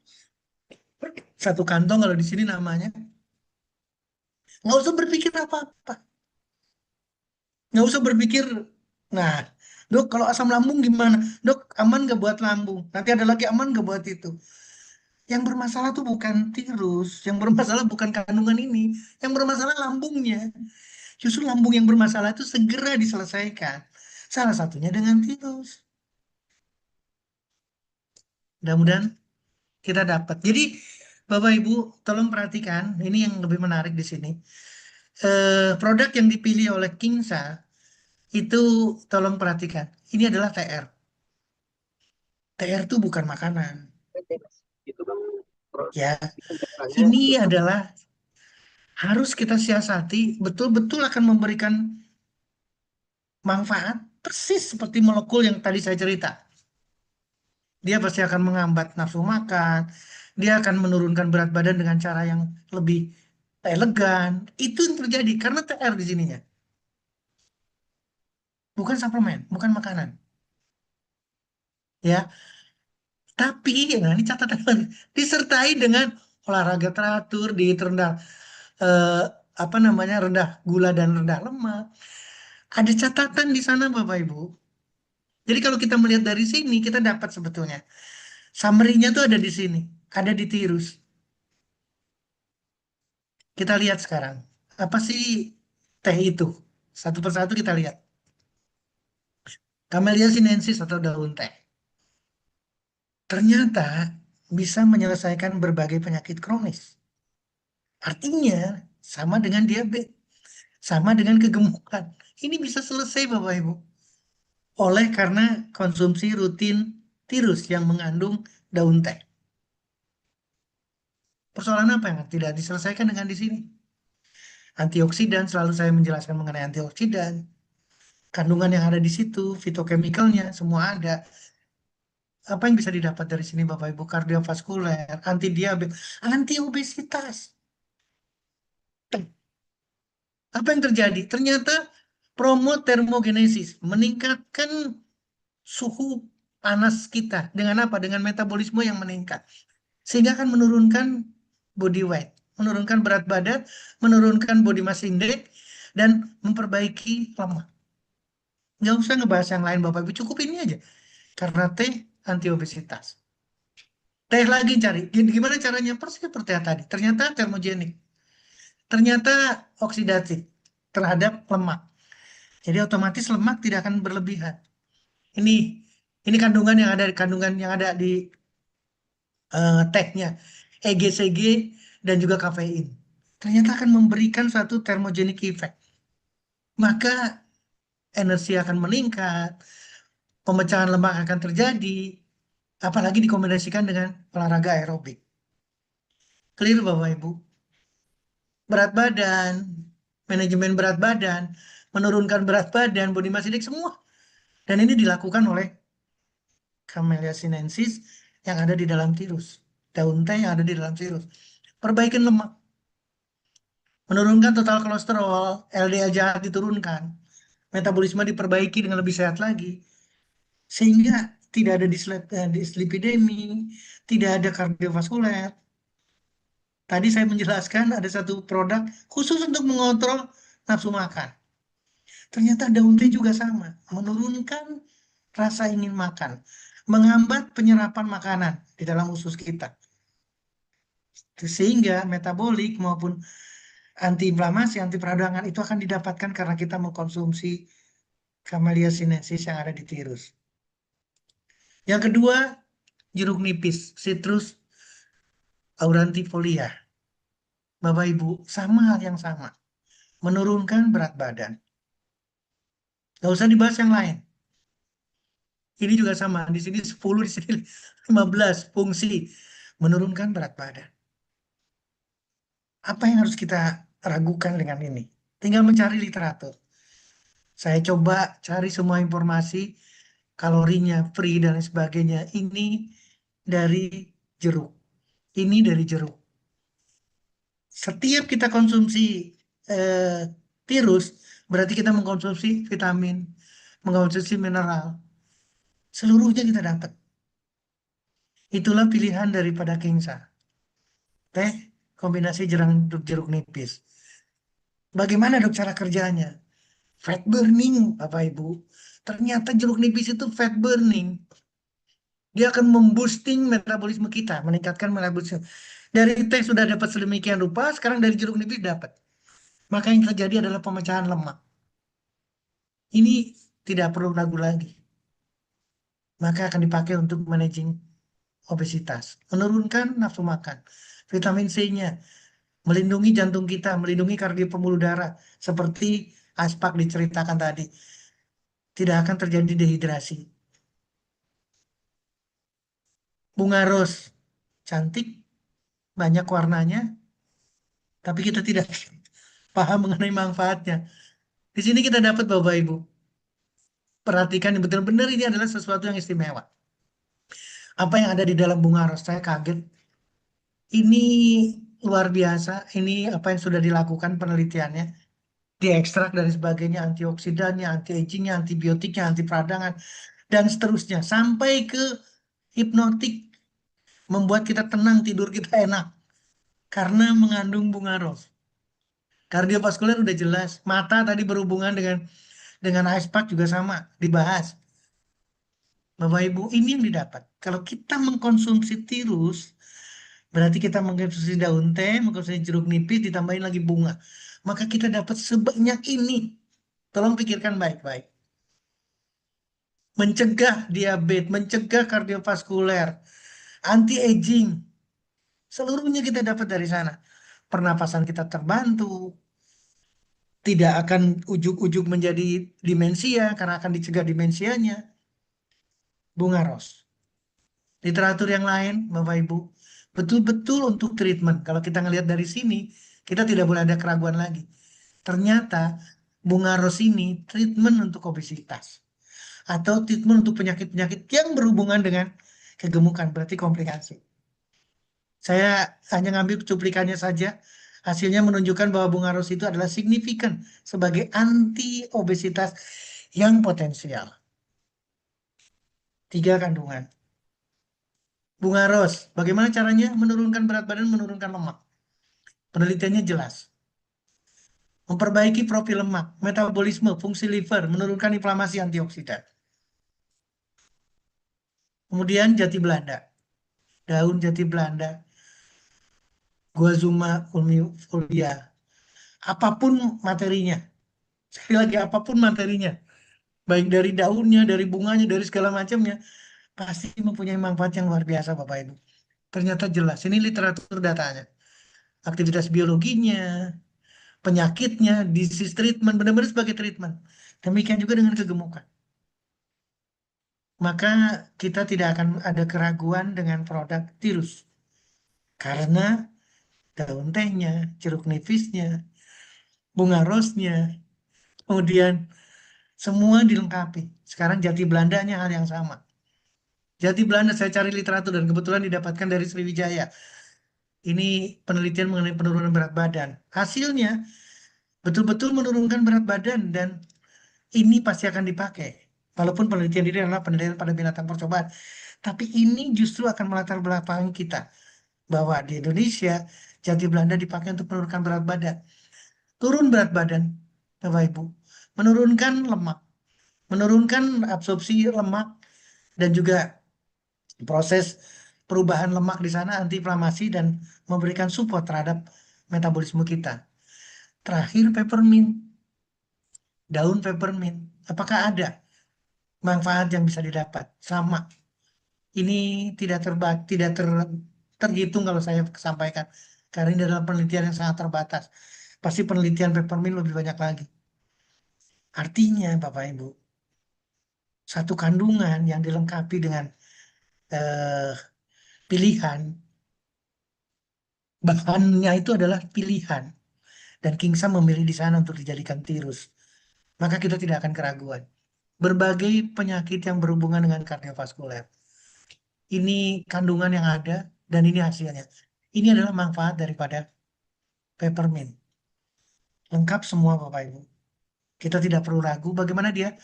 Satu kantong kalau di sini namanya. Nggak usah berpikir apa-apa. Nggak usah berpikir, nah, dok kalau asam lambung gimana? Dok, aman nggak buat lambung? Nanti ada lagi aman nggak buat itu? Yang bermasalah tuh bukan tirus. Yang bermasalah bukan kandungan ini. Yang bermasalah lambungnya. Justru lambung yang bermasalah itu segera diselesaikan. Salah satunya dengan tirus. Mudah-mudahan kita dapat. Jadi, Bapak Ibu, tolong perhatikan. Ini yang lebih menarik di sini. Produk yang dipilih oleh Kingsa itu tolong perhatikan. Ini adalah TR. TR itu bukan makanan. Ya, ini adalah harus kita siasati. Betul-betul akan memberikan manfaat persis seperti molekul yang tadi saya cerita. Dia pasti akan menghambat nafsu makan. Dia akan menurunkan berat badan dengan cara yang lebih elegan. Itu yang terjadi karena TR di sininya. Bukan suplemen, bukan makanan. Ya, tapi nah ini catatan lagi, disertai dengan olahraga teratur, diet rendah eh, apa namanya rendah gula dan rendah lemak. Ada catatan di sana Bapak Ibu. Jadi kalau kita melihat dari sini kita dapat sebetulnya summary-nya tuh ada di sini, ada di tirus. Kita lihat sekarang apa sih teh itu? Satu persatu kita lihat. Camellia sinensis atau daun teh. Ternyata bisa menyelesaikan berbagai penyakit kronis. Artinya sama dengan diabetes, sama dengan kegemukan. Ini bisa selesai Bapak Ibu. Oleh karena konsumsi rutin tirus yang mengandung daun teh. Persoalan apa yang tidak diselesaikan dengan di sini? Antioksidan, selalu saya menjelaskan mengenai antioksidan. Kandungan yang ada di situ, fitokemikalnya, semua ada. Apa yang bisa didapat dari sini Bapak Ibu? Kardiovaskuler, anti diabetes, anti obesitas. Apa yang terjadi? Ternyata promote termogenesis, meningkatkan suhu panas kita. Dengan apa? Dengan metabolisme yang meningkat. Sehingga akan menurunkan body weight, menurunkan berat badan, menurunkan body mass index, dan memperbaiki lemak. Nggak usah ngebahas yang lain Bapak Ibu, cukup ini aja. Karena T anti obesitas. Teh lagi cari, gimana caranya? Persis seperti yang tadi. Ternyata termogenik. Ternyata oksidatif terhadap lemak. Jadi otomatis lemak tidak akan berlebihan. Ini ini kandungan yang ada di tehnya, EGCG dan juga kafein. Ternyata akan memberikan suatu thermogenic effect. Maka energi akan meningkat, pemecahan lemak akan terjadi, apalagi dikombinasikan dengan olahraga aerobik. Clear Bapak Ibu? Berat badan, manajemen berat badan, menurunkan berat badan, body mass index semua. Dan ini dilakukan oleh Camellia sinensis yang ada di dalam tirus. Daun teh yang ada di dalam tirus. Perbaikan lemak. Menurunkan total kolesterol, LDL jahat diturunkan. Metabolisme diperbaiki dengan lebih sehat lagi. Sehingga tidak ada dislipidemi, tidak ada kardiovaskuler. Tadi saya menjelaskan ada satu produk khusus untuk mengontrol nafsu makan. Ternyata daun teh juga sama, menurunkan rasa ingin makan, menghambat penyerapan makanan di dalam usus kita. Sehingga metabolik maupun antiinflamasi, anti peradangan itu akan didapatkan karena kita mengkonsumsi Camellia sinensis yang ada di tirus. Yang kedua, jeruk nipis, Citrus aurantifolia. Bapak Ibu, sama hal yang sama. Menurunkan berat badan. Gak usah dibahas yang lain. Ini juga sama. Di sini 10, di sini 15 fungsi. Menurunkan berat badan. Apa yang harus kita ragukan dengan ini? Tinggal mencari literatur. Saya coba cari semua informasi, kalorinya, free, dan lain sebagainya. Ini dari jeruk. Ini dari jeruk. Setiap kita konsumsi eh, virus, berarti kita mengkonsumsi vitamin, mengkonsumsi mineral. Seluruhnya kita dapat. Itulah pilihan daripada Kingsa. Teh kombinasi jeruk nipis. Bagaimana dok cara kerjanya? Fat burning, Bapak Ibu. Ternyata jeruk nipis itu fat burning. Dia akan memboosting metabolisme kita, meningkatkan metabolisme. Dari teh sudah dapat sedemikian rupa, sekarang dari jeruk nipis dapat. Maka yang terjadi adalah pemecahan lemak. Ini tidak perlu ragu lagi. Maka akan dipakai untuk managing obesitas. Menurunkan nafsu makan. Vitamin C-nya melindungi jantung kita, melindungi kardio pembuluh darah. Seperti aspak diceritakan tadi. Tidak akan terjadi dehidrasi. Bunga ros cantik, banyak warnanya, tapi kita tidak paham mengenai manfaatnya. Di sini kita dapat Bapak Ibu. Perhatikan benar-benar ini adalah sesuatu yang istimewa. Apa yang ada di dalam bunga ros, saya kaget. Ini luar biasa. Ini apa yang sudah dilakukan penelitiannya. Diekstrak dan sebagainya, antioksidannya, anti-agingnya, antibiotiknya, anti peradangan, dan seterusnya. Sampai ke hipnotik, membuat kita tenang, tidur kita enak. Karena mengandung bunga ros. Kardiovaskuler udah jelas. Mata tadi berhubungan dengan ice pack juga sama, dibahas. Bapak Ibu, ini yang didapat. Kalau kita mengkonsumsi tirus, berarti kita mengkonsumsi daun teh, mengkonsumsi jeruk nipis, ditambahin lagi bunga. Maka kita dapat sebanyak ini. Tolong pikirkan baik-baik. Mencegah diabetes, mencegah kardiovaskuler, anti-aging. Seluruhnya kita dapat dari sana. Pernapasan kita terbantu, tidak akan ujuk-ujuk menjadi demensia karena akan dicegah demensianya. Bunga ros. Literatur yang lain, Bapak Ibu, betul-betul untuk treatment. Kalau kita ngelihat dari sini, kita tidak boleh ada keraguan lagi. Ternyata bunga ros ini treatment untuk obesitas atau treatment untuk penyakit-penyakit yang berhubungan dengan kegemukan, berarti komplikasi. Saya hanya ngambil cuplikannya saja. Hasilnya menunjukkan bahwa bunga ros itu adalah signifikan sebagai anti obesitas yang potensial. 3 kandungan. Bunga ros, bagaimana caranya menurunkan berat badan, menurunkan lemak? Penelitiannya jelas. Memperbaiki profil lemak, metabolisme, fungsi liver, menurunkan inflamasi, antioksidan. Kemudian jati Belanda, daun jati Belanda, Guazuma fulvia, apapun materinya. Sekali lagi, apapun materinya, baik dari daunnya, dari bunganya, dari segala macamnya, pasti mempunyai manfaat yang luar biasa, Bapak Ibu. Ternyata jelas, ini literatur datanya. Aktivitas biologinya, penyakitnya, disease treatment, benar-benar sebagai treatment. Demikian juga dengan kegemukan. Maka kita tidak akan ada keraguan dengan produk tirus. Karena daun tehnya, jeruk nipisnya, bunga rosnya, kemudian semua dilengkapi. Sekarang jati Belandanya hal yang sama. Jati Belanda saya cari literatur dan kebetulan didapatkan dari Sriwijaya. Ini penelitian mengenai penurunan berat badan. Hasilnya betul-betul menurunkan berat badan dan ini pasti akan dipakai. Walaupun penelitian ini adalah penelitian pada binatang percobaan. Tapi ini justru akan melatar belakangi kita. Bahwa di Indonesia, jati Belanda dipakai untuk menurunkan berat badan. Turun berat badan, Bapak Ibu. Menurunkan lemak. Menurunkan absorpsi lemak dan juga proses perubahan lemak di sana antiinflamasi dan memberikan support terhadap metabolisme kita. Terakhir peppermint, daun peppermint. Apakah ada manfaat yang bisa didapat? Sama. Ini terhitung kalau saya sampaikan. Karena ini adalah penelitian yang sangat terbatas. Pasti penelitian peppermint lebih banyak lagi. Artinya, Bapak Ibu, satu kandungan yang dilengkapi dengan eh, pilihan, bahannya itu adalah pilihan. Dan Kingsa memilih di sana untuk dijadikan tirus. Maka kita tidak akan keraguan. Berbagai penyakit yang berhubungan dengan kardiovaskuler. Ini kandungan yang ada dan ini hasilnya. Ini adalah manfaat daripada peppermint. Lengkap semua Bapak Ibu. Kita tidak perlu ragu bagaimana dia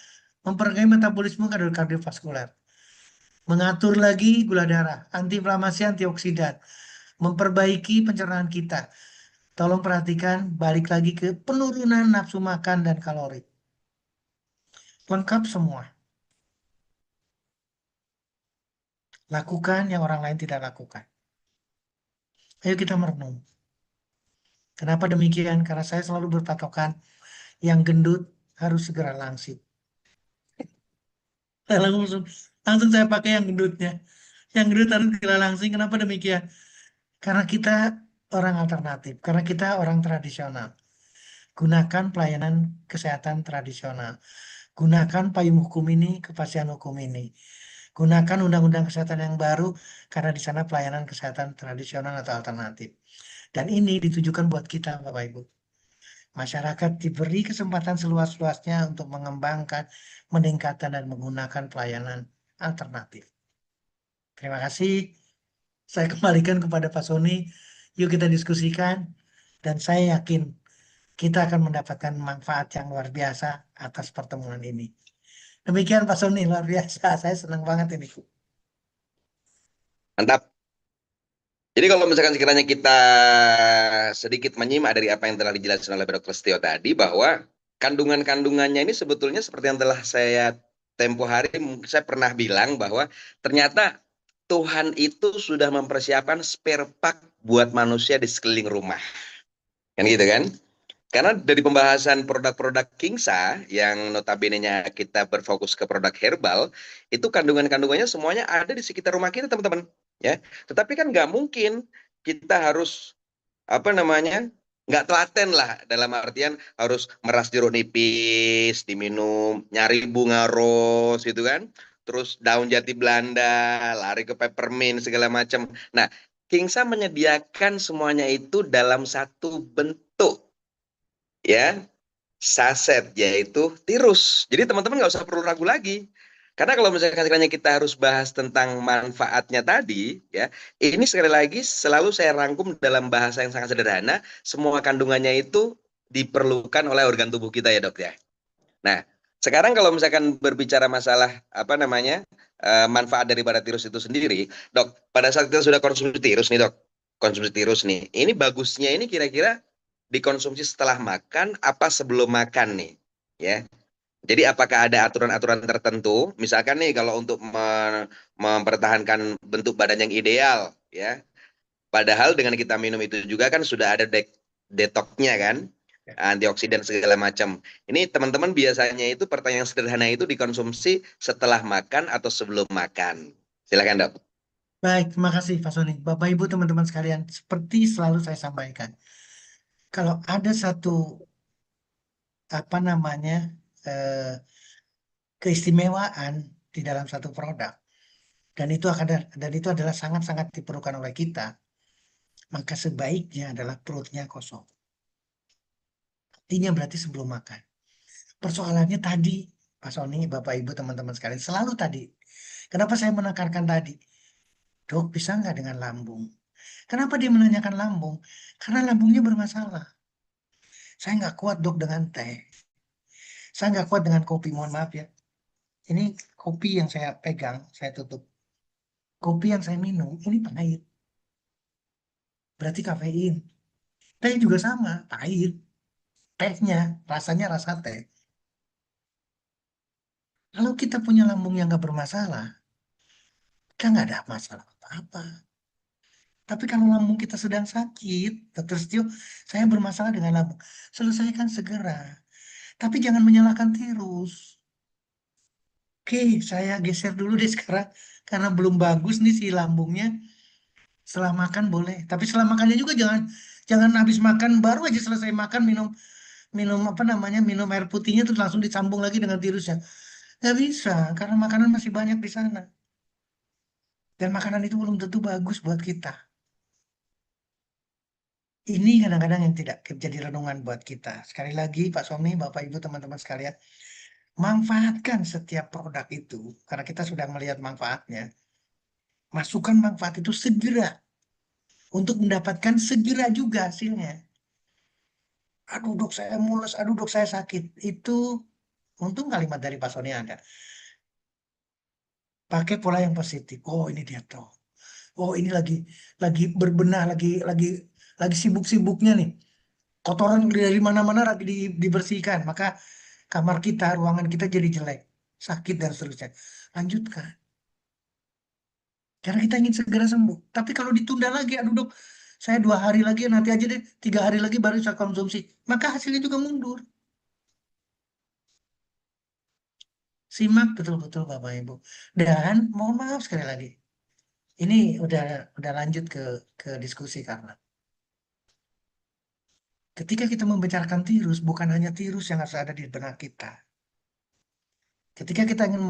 memperbaiki metabolisme kardiovaskuler. Mengatur lagi gula darah, antiinflamasi, antioksidan. Memperbaiki pencernaan kita. Tolong perhatikan balik lagi ke penurunan nafsu makan dan kalori. Lengkap semua. Lakukan yang orang lain tidak lakukan. Ayo kita merenung. Kenapa demikian? Karena saya selalu berpatokan yang gendut harus segera langsing. Saya langsung, langsung saya pakai yang gendutnya. Yang gendut harus segera langsing. Kenapa demikian? Karena kita orang alternatif. Karena kita orang tradisional. Gunakan pelayanan kesehatan tradisional. Gunakan payung hukum ini, kepastian hukum ini. Gunakan undang-undang kesehatan yang baru karena di sana pelayanan kesehatan tradisional atau alternatif. Dan ini ditujukan buat kita, Bapak Ibu. Masyarakat diberi kesempatan seluas-luasnya untuk mengembangkan, meningkatkan, dan menggunakan pelayanan alternatif. Terima kasih. Saya kembalikan kepada Pak Sony. Yuk kita diskusikan. Dan saya yakin kita akan mendapatkan manfaat yang luar biasa atas pertemuan ini. Demikian Pak Sony, luar biasa. Saya senang banget ini. Mantap. Jadi kalau misalkan sekiranya kita sedikit menyimak dari apa yang telah dijelaskan oleh Dr. Setio tadi, bahwa kandungan-kandungannya ini sebetulnya seperti yang telah saya tempo hari, saya pernah bilang bahwa ternyata Tuhan itu sudah mempersiapkan spare part buat manusia di sekeliling rumah. Kan gitu kan? Karena dari pembahasan produk-produk Kingsa yang notabene-nya kita berfokus ke produk herbal, itu kandungan-kandungannya semuanya ada di sekitar rumah kita, teman-teman. Ya, tetapi kan nggak mungkin kita harus apa namanya nggak telaten lah dalam artian harus meras jeruk nipis diminum, nyari bunga ros gitu kan, terus daun jati Belanda, lari ke peppermint segala macam. Nah, Kingsa menyediakan semuanya itu dalam satu bentuk, ya, saset, yaitu tirus. Jadi teman-teman nggak usah perlu ragu lagi. Karena kalau misalkan sekiranya kita harus bahas tentang manfaatnya tadi, ya, ini sekali lagi selalu saya rangkum dalam bahasa yang sangat sederhana. Semua kandungannya itu diperlukan oleh organ tubuh kita ya dok ya. Nah, sekarang kalau misalkan berbicara masalah apa namanya manfaat daripada tirus itu sendiri, dok, pada saat kita sudah konsumsi tirus nih dok, konsumsi tirus nih, ini bagusnya ini kira-kira dikonsumsi setelah makan apa sebelum makan nih, ya. Jadi apakah ada aturan-aturan tertentu, misalkan nih kalau untuk mempertahankan bentuk badan yang ideal, ya, padahal dengan kita minum itu juga kan sudah ada detoknya kan, antioksidan segala macam. Ini teman-teman biasanya itu pertanyaan sederhana itu dikonsumsi setelah makan atau sebelum makan. Silakan dok. Baik, terima kasih Pak Soni. Bapak Ibu teman-teman sekalian, seperti selalu saya sampaikan, kalau ada satu apa namanya eh, keistimewaan di dalam satu produk dan itu adalah sangat-sangat diperlukan oleh kita, maka sebaiknya adalah perutnya kosong. Artinya berarti sebelum makan. Persoalannya tadi, Pak Soni, Bapak Ibu teman-teman sekalian, selalu tadi. Kenapa saya menekankan tadi? Dok, bisa nggak dengan lambung? Kenapa dia menanyakan lambung? Karena lambungnya bermasalah. Saya nggak kuat dok dengan teh. Saya nggak kuat dengan kopi, mohon maaf ya. Ini kopi yang saya pegang, saya tutup. Kopi yang saya minum, ini pahit. Berarti kafein. Teh juga sama, pahit. Tehnya, rasanya rasa teh. Kalau kita punya lambung yang nggak bermasalah, kita nggak ada masalah apa-apa. Tapi kalau lambung kita sedang sakit, Dokter Setio, saya bermasalah dengan lambung. Selesaikan segera. Tapi jangan menyalahkan tirus. Oke, saya geser dulu deh sekarang. Karena belum bagus nih si lambungnya. Setelah makan boleh. Tapi setelah makannya juga jangan jangan habis makan baru aja selesai makan minum minum apa namanya minum air putihnya terus langsung disambung lagi dengan tirusnya. Nggak bisa karena makanan masih banyak di sana. Dan makanan itu belum tentu bagus buat kita. Ini kadang-kadang yang tidak jadi renungan buat kita. Sekali lagi, Pak Somi, Bapak Ibu, teman-teman sekalian, manfaatkan setiap produk itu karena kita sudah melihat manfaatnya. Masukkan manfaat itu segera untuk mendapatkan segera juga hasilnya. Aduh dok saya mules, aduh dok saya sakit. Itu untung kalimat dari Pak Soni ada. Pakai pola yang positif. Oh ini dia tuh. Oh ini lagi berbenah, lagi sibuk-sibuknya nih. Kotoran dari mana-mana lagi dibersihkan. Maka kamar kita, ruangan kita jadi jelek, sakit dan seterusnya. Lanjutkan. Karena kita ingin segera sembuh. Tapi kalau ditunda lagi, aduh dok, saya 2 hari lagi, nanti aja deh, 3 hari lagi baru saya konsumsi. Maka hasilnya juga mundur. Simak betul-betul Bapak Ibu. Dan mohon maaf sekali lagi. Ini udah lanjut ke diskusi karena ketika kita membicarakan tirus, bukan hanya tirus yang harus ada di benak kita. Ketika kita ingin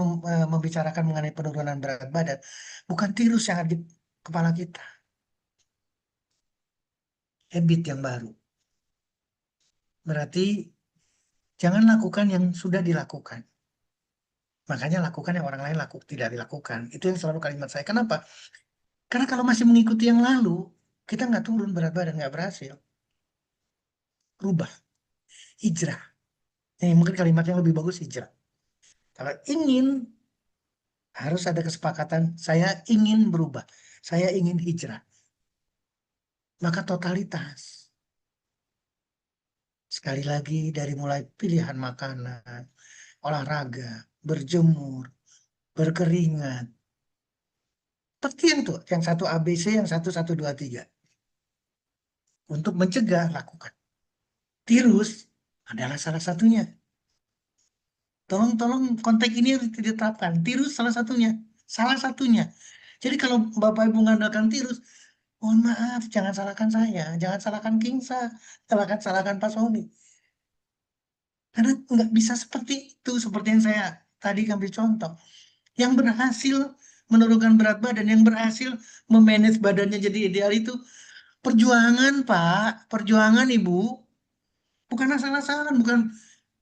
membicarakan mengenai penurunan berat badan, bukan tirus yang ada di kepala kita. Habit yang baru. Berarti jangan lakukan yang sudah dilakukan. Makanya lakukan yang orang lain tidak dilakukan. Itu yang selalu kalimat saya. Kenapa? Karena kalau masih mengikuti yang lalu, kita nggak turun berat badan, nggak berhasil. Rubah, hijrah. Ini mungkin kalimat yang lebih bagus hijrah. Kalau ingin, harus ada kesepakatan, saya ingin berubah. Saya ingin hijrah. Maka totalitas. Sekali lagi dari mulai pilihan makanan, olahraga, berjemur, berkeringat. Seperti yang tuh, yang satu ABC, yang satu 1, 2, 3. Untuk mencegah, lakukan. Tirus adalah salah satunya. Tolong-tolong konteks ini harus diterapkan. Tirus salah satunya. Salah satunya. Jadi kalau Bapak Ibu mengandalkan tirus, mohon maaf, jangan salahkan saya. Jangan salahkan Kingsa. Salahkan Pak Sony. Karena nggak bisa seperti itu. Seperti yang saya tadi ambil contoh. Yang berhasil menurunkan berat badan, yang berhasil memanage badannya jadi ideal itu perjuangan, Pak. Perjuangan, Ibu. Bukan asal-asalan, bukan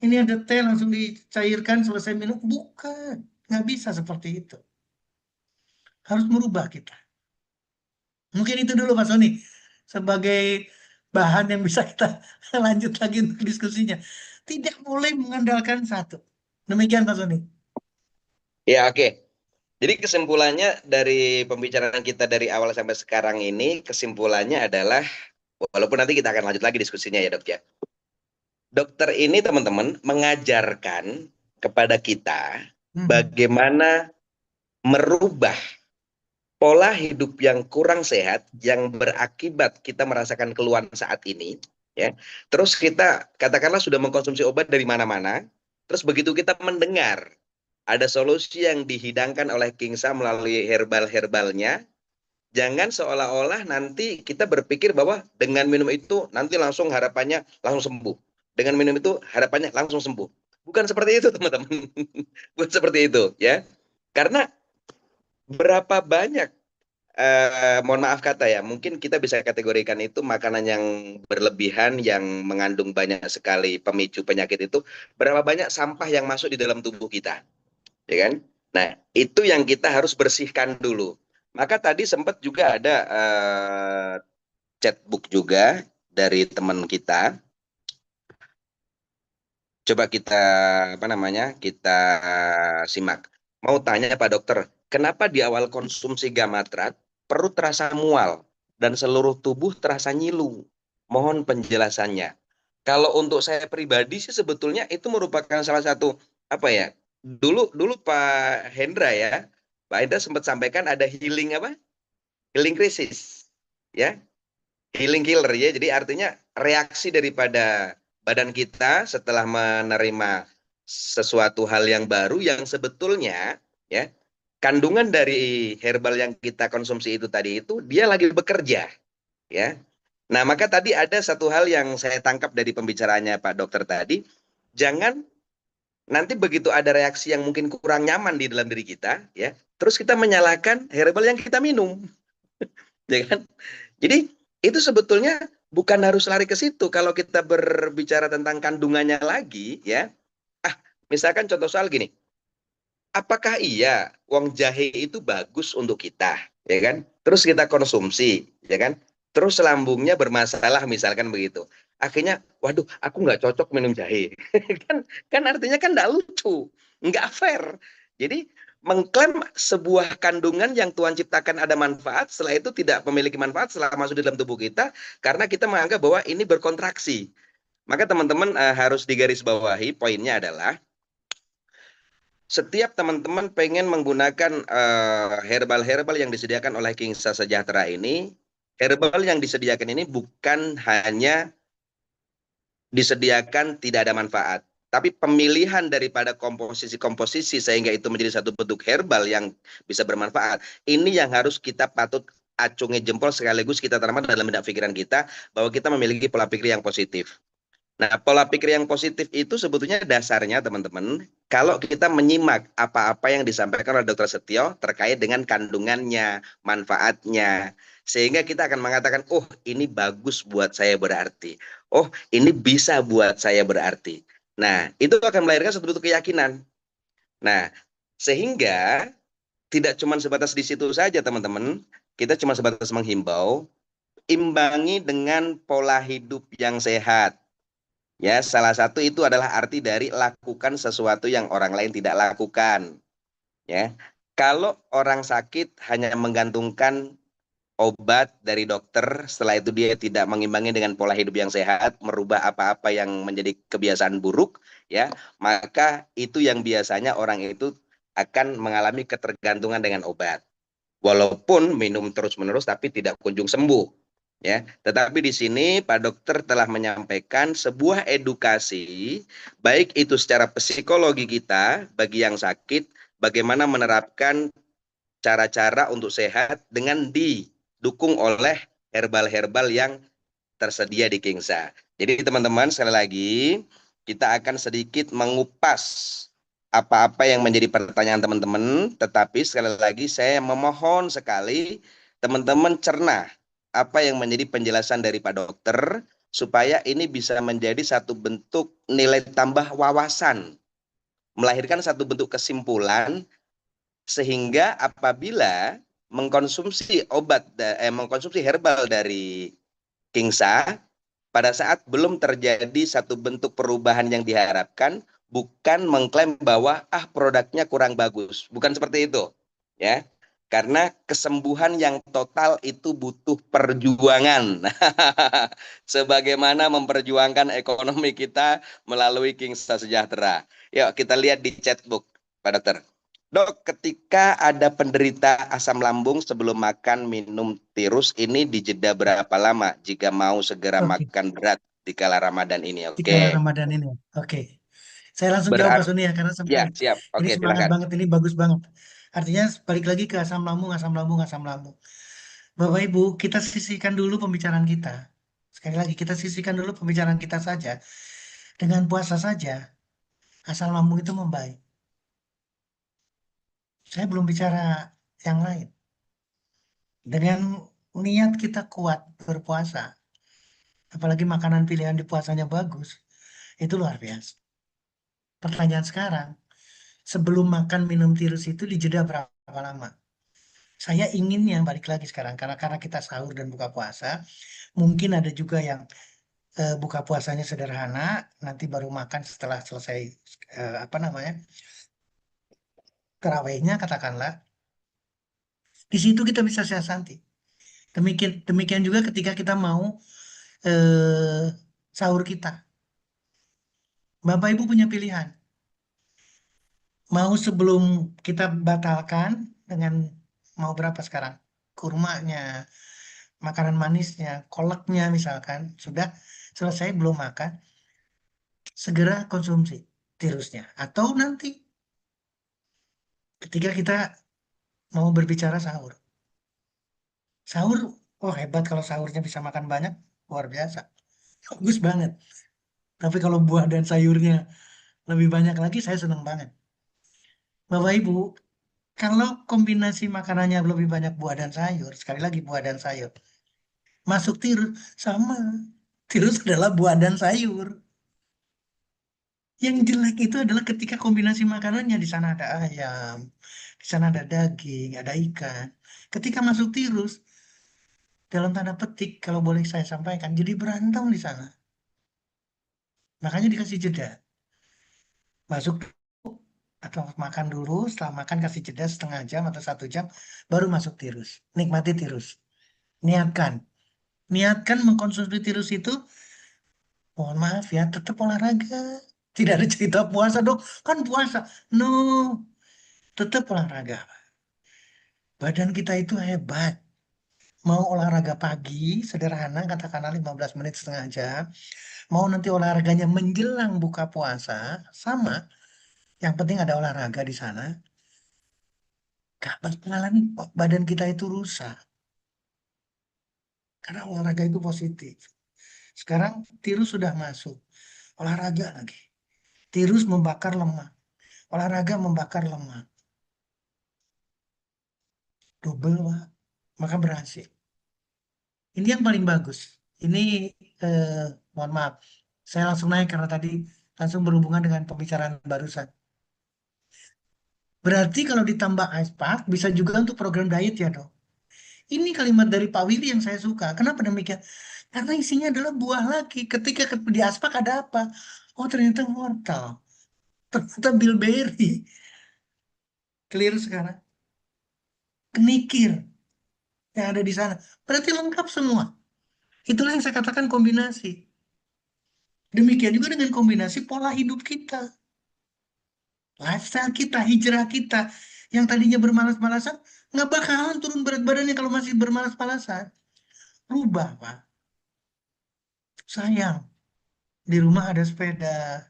ini ada teh langsung dicairkan selesai minum. Bukan. Nggak bisa seperti itu. Harus merubah kita. Mungkin itu dulu Pak Sony. Sebagai bahan yang bisa kita lanjut lagi untuk diskusinya. Tidak boleh mengandalkan satu. Demikian Pak Sony. Ya, oke. Jadi kesimpulannya dari pembicaraan kita dari awal sampai sekarang ini, kesimpulannya adalah, walaupun nanti kita akan lanjut lagi diskusinya ya dok ya. Dokter ini teman-teman mengajarkan kepada kita Mhm. bagaimana merubah pola hidup yang kurang sehat yang berakibat kita merasakan keluhan saat ini, ya. Terus kita katakanlah sudah mengkonsumsi obat dari mana-mana, terus begitu kita mendengar ada solusi yang dihidangkan oleh Kingsa melalui herbal-herbalnya, jangan seolah-olah nanti kita berpikir bahwa dengan minum itu nanti langsung harapannya langsung sembuh. Dengan minum itu harapannya langsung sembuh. Bukan seperti itu, teman-teman. Bukan seperti itu, ya. Karena berapa banyak mohon maaf kata ya, mungkin kita bisa kategorikan itu makanan yang berlebihan, yang mengandung banyak sekali pemicu penyakit itu, berapa banyak sampah yang masuk di dalam tubuh kita, ya kan? Nah, itu yang kita harus bersihkan dulu. Maka tadi sempat juga ada chatbook juga dari teman kita. Coba kita apa namanya? Kita simak. Mau tanya Pak Dokter, kenapa di awal konsumsi gamatrat perut terasa mual dan seluruh tubuh terasa nyilu? Mohon penjelasannya. Kalau untuk saya pribadi sih sebetulnya itu merupakan salah satu apa ya? Dulu dulu Pak Hendra ya, Pak Hendra sempat sampaikan ada healing apa? Healing krisis, ya, healing killer ya. Jadi artinya reaksi daripada badan kita setelah menerima sesuatu hal yang baru yang sebetulnya ya kandungan dari herbal yang kita konsumsi itu tadi itu dia lagi bekerja ya. Nah, maka tadi ada satu hal yang saya tangkap dari pembicaraannya Pak Dokter tadi, jangan nanti begitu ada reaksi yang mungkin kurang nyaman di dalam diri kita ya, terus kita menyalahkan herbal yang kita minum, ya kan? Jadi itu sebetulnya bukan harus lari ke situ. Kalau kita berbicara tentang kandungannya lagi, ya, ah, misalkan contoh soal gini, apakah iya wong jahe itu bagus untuk kita, ya kan? Terus kita konsumsi, ya kan? Terus lambungnya bermasalah, misalkan begitu. Akhirnya, waduh, aku nggak cocok minum jahe, kan? Kan artinya kan nggak lucu, nggak fair. Jadi mengklaim sebuah kandungan yang Tuhan ciptakan ada manfaat, setelah itu tidak memiliki manfaat setelah masuk di dalam tubuh kita, karena kita menganggap bahwa ini berkontraksi. Maka teman-teman harus digarisbawahi, poinnya adalah setiap teman-teman pengen menggunakan herbal-herbal yang disediakan oleh Kingsa Sejahtera ini, herbal yang disediakan ini bukan hanya disediakan tidak ada manfaat, tapi pemilihan daripada komposisi-komposisi sehingga itu menjadi satu bentuk herbal yang bisa bermanfaat. Ini yang harus kita patut acungi jempol sekaligus kita tanamkan dalam benak pikiran kita bahwa kita memiliki pola pikir yang positif. Nah, pola pikir yang positif itu sebetulnya dasarnya teman-teman, kalau kita menyimak apa-apa yang disampaikan oleh Dr. Setio terkait dengan kandungannya, manfaatnya, sehingga kita akan mengatakan, oh ini bagus buat saya berarti, oh ini bisa buat saya berarti. Nah, itu akan melahirkan satu bentuk keyakinan. Nah, sehingga tidak cuma sebatas di situ saja teman-teman, kita cuma sebatas menghimbau, imbangi dengan pola hidup yang sehat. Ya, salah satu itu adalah arti dari lakukan sesuatu yang orang lain tidak lakukan. Ya, kalau orang sakit hanya menggantungkan obat dari dokter, setelah itu dia tidak mengimbangi dengan pola hidup yang sehat, merubah apa-apa yang menjadi kebiasaan buruk, ya, maka itu yang biasanya orang itu akan mengalami ketergantungan dengan obat. Walaupun minum terus-menerus tapi tidak kunjung sembuh. Ya, tetapi di sini Pak Dokter telah menyampaikan sebuah edukasi, baik itu secara psikologi kita bagi yang sakit, bagaimana menerapkan cara-cara untuk sehat dengan didukung oleh herbal-herbal yang tersedia di Kingsa. Jadi teman-teman sekali lagi kita akan sedikit mengupas apa-apa yang menjadi pertanyaan teman-teman, tetapi sekali lagi saya memohon sekali teman-teman cerna apa yang menjadi penjelasan dari Pak Dokter supaya ini bisa menjadi satu bentuk nilai tambah wawasan, melahirkan satu bentuk kesimpulan sehingga apabila mengkonsumsi herbal dari Kingsa pada saat belum terjadi satu bentuk perubahan yang diharapkan, bukan mengklaim bahwa produknya kurang bagus, bukan seperti itu. ya. Karena kesembuhan yang total itu butuh perjuangan. Sebagaimana memperjuangkan ekonomi kita melalui Kingsa Sejahtera. Yuk kita lihat di chatbook, Pak Dokter. Dok, ketika ada penderita asam lambung sebelum makan minum tirus ini dijeda berapa lama jika mau segera Oke, makan berat di kala Ramadan ini? di kala Oke. Ramadan ini. Oke. Saya langsung jawab Pak Berarti Sony ya, karena ya, sampai siap. ini Oke, semangat silakan. banget, ini bagus banget. Artinya balik lagi ke asam lambung, asam lambung, asam lambung. Bapak Ibu, kita sisihkan dulu pembicaraan kita. Sekali lagi, kita sisihkan dulu pembicaraan kita saja. Dengan puasa saja, asam lambung itu membaik. Saya belum bicara yang lain. Dengan niat kita kuat berpuasa, apalagi makanan pilihan di puasanya bagus, itu luar biasa. Pertanyaan sekarang, sebelum makan minum tirus itu dijeda berapa lama? Saya ingin yang balik lagi sekarang, karena kita sahur dan buka puasa, mungkin ada juga yang buka puasanya sederhana, nanti baru makan setelah selesai apa namanya terawihnya katakanlah. Di situ kita bisa siasati. Demikian demikian juga ketika kita mau eh, sahur kita. Bapak Ibu punya pilihan. Mau sebelum kita batalkan dengan mau berapa sekarang? Kurmanya, makanan manisnya, kolaknya misalkan, sudah selesai belum makan, segera konsumsi tirusnya. Atau nanti ketika kita mau berbicara sahur. Sahur, oh hebat kalau sahurnya bisa makan banyak, luar biasa. Bagus banget. Tapi kalau buah dan sayurnya lebih banyak lagi, saya senang banget. Bapak Ibu, kalau kombinasi makanannya lebih banyak buah dan sayur, sekali lagi buah dan sayur, masuk tirus, sama. Tirus adalah buah dan sayur. Yang jelek itu adalah ketika kombinasi makanannya di sana ada ayam, di sana ada daging, ada ikan. Ketika masuk tirus, dalam tanda petik, kalau boleh saya sampaikan, jadi berantem di sana. Makanya dikasih jeda. Masuk atau makan dulu, setelah makan kasih jeda setengah jam atau 1 jam, baru masuk tirus. Nikmati tirus. Niatkan. Niatkan mengkonsumsi tirus itu, mohon maaf ya, tetap olahraga. Tidak ada cerita puasa dong, kan puasa. No, tetap olahraga. Badan kita itu hebat. Mau olahraga pagi, sederhana, katakanlah 15 menit setengah jam. Mau nanti olahraganya menjelang buka puasa, sama. Yang penting ada olahraga di sana. Gak bakalan badan kita itu rusak. Karena olahraga itu positif. Sekarang tirus sudah masuk. Olahraga lagi. Tirus membakar lemak. Olahraga membakar lemak. Double, Pak. Maka berhasil. Ini yang paling bagus. Ini, eh, mohon maaf. Saya langsung naik karena tadi langsung berhubungan dengan pembicaraan barusan. Berarti kalau ditambah ice pack, bisa juga untuk program diet ya dok. Ini kalimat dari Pak Willy yang saya suka. Kenapa demikian? Karena isinya adalah buah lagi. Ketika di aspak ada apa? Oh ternyata wortel. Ternyata bilberry. Clear sekarang. Kenikir yang ada di sana. Berarti lengkap semua. Itulah yang saya katakan kombinasi. Demikian juga dengan kombinasi pola hidup kita. Lifestyle kita, hijrah kita. Yang tadinya bermalas-malasan, nggak bakalan turun berat badannya kalau masih bermalas-malasan. Rubah, Pak. Sayang, di rumah ada sepeda,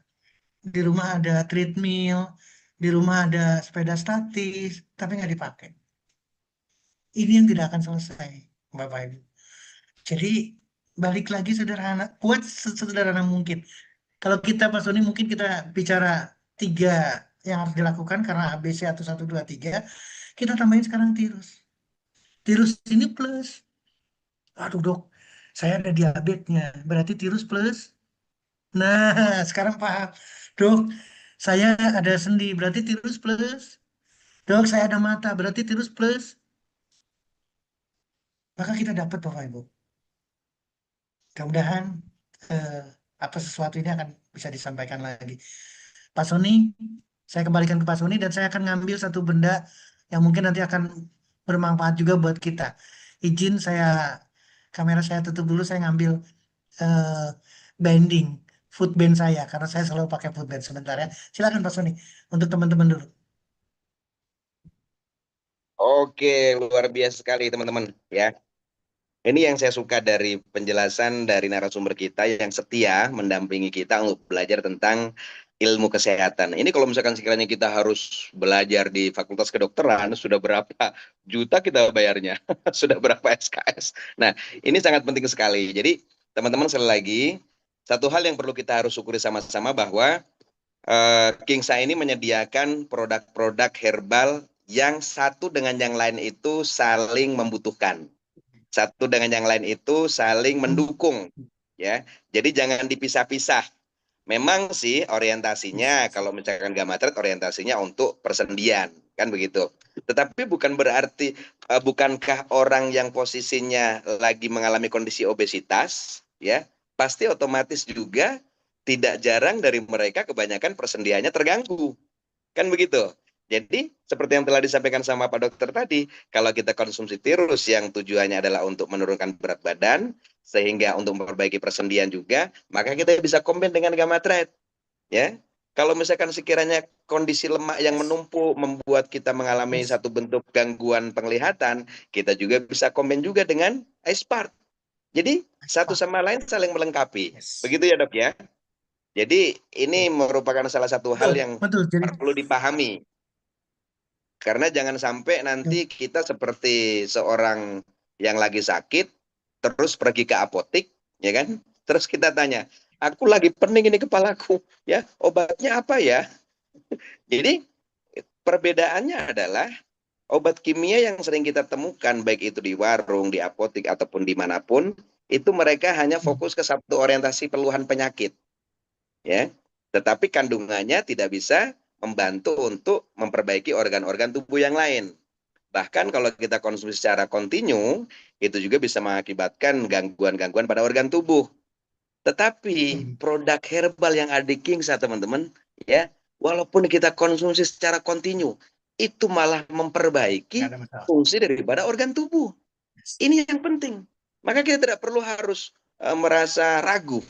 di rumah ada treadmill, di rumah ada sepeda statis, tapi nggak dipakai. Ini yang tidak akan selesai, Bapak Ibu. Jadi balik lagi sederhana, buat sesederhana mungkin. Kalau kita Pak Sony mungkin kita bicara 3 yang harus dilakukan karena ABC atau 1, 2, 3, kita tambahin sekarang tirus. Tirus ini plus. Aduh dok, saya ada diabetesnya, berarti tirus plus. Nah, sekarang paham. Dok, saya ada sendi, berarti tirus plus. Dok, saya ada mata, berarti tirus plus. Maka kita dapat Bapak Ibu. Mudah-mudahan eh, apa sesuatu ini akan bisa disampaikan lagi. Pak Sony, saya kembalikan ke Pak Sony dan saya akan ngambil satu benda yang mungkin nanti akan bermanfaat juga buat kita. Izin saya, kamera saya tutup dulu, saya ngambil eh, bending foot band saya karena saya selalu pakai foot band sebentar ya. Silakan Pak Sony untuk teman-teman dulu. Oke, luar biasa sekali teman-teman ya. Ini yang saya suka dari penjelasan dari narasumber kita yang setia mendampingi kita untuk belajar tentang ilmu kesehatan. Ini kalau misalkan sekiranya kita harus belajar di Fakultas Kedokteran, sudah berapa juta kita bayarnya? Sudah berapa SKS? Nah, ini sangat penting sekali. Jadi, teman-teman sekali lagi, satu hal yang perlu kita harus syukuri sama-sama bahwa Kingsa ini menyediakan produk-produk herbal yang satu dengan yang lain itu saling membutuhkan. Satu dengan yang lain itu saling Hmm. mendukung, ya. Jadi jangan dipisah-pisah. Memang sih orientasinya kalau misalkan gamatret orientasinya untuk persendian, kan begitu. Tetapi bukan berarti bukankah orang yang posisinya lagi mengalami kondisi obesitas, ya, pasti otomatis juga tidak jarang dari mereka kebanyakan persendiannya terganggu. Kan begitu. Jadi, seperti yang telah disampaikan sama Pak Dokter tadi, kalau kita konsumsi tirus yang tujuannya adalah untuk menurunkan berat badan, sehingga untuk memperbaiki persendian juga, maka kita bisa kombin dengan gamatret. Ya, kalau misalkan sekiranya kondisi lemak yang Yes, menumpuk membuat kita mengalami yes, satu bentuk gangguan penglihatan, kita juga bisa kombin juga dengan iSpart. Jadi, satu Pak. sama lain saling melengkapi. Yes. Begitu ya, Dok ya? Jadi, ini Oke. merupakan salah satu hal Betul, yang betul. Jadi, perlu dipahami. Karena jangan sampai nanti kita seperti seorang yang lagi sakit, terus pergi ke apotik, ya kan? Terus kita tanya, aku lagi pening ini kepalaku, ya obatnya apa ya? Jadi perbedaannya adalah obat kimia yang sering kita temukan, baik itu di warung, di apotik, ataupun dimanapun, itu mereka hanya hmm, fokus ke satu orientasi keluhan penyakit, ya. Tetapi kandungannya tidak bisa membantu untuk memperbaiki organ-organ tubuh yang lain. Bahkan kalau kita konsumsi secara kontinu, itu juga bisa mengakibatkan gangguan-gangguan pada organ tubuh. Tetapi hmm, produk herbal yang ada di Kingsa, teman-teman, ya, walaupun kita konsumsi secara kontinu, itu malah nggak memperbaiki ada masalah. fungsi daripada organ tubuh. Yes. Ini yang penting. Maka kita tidak perlu harus merasa ragu,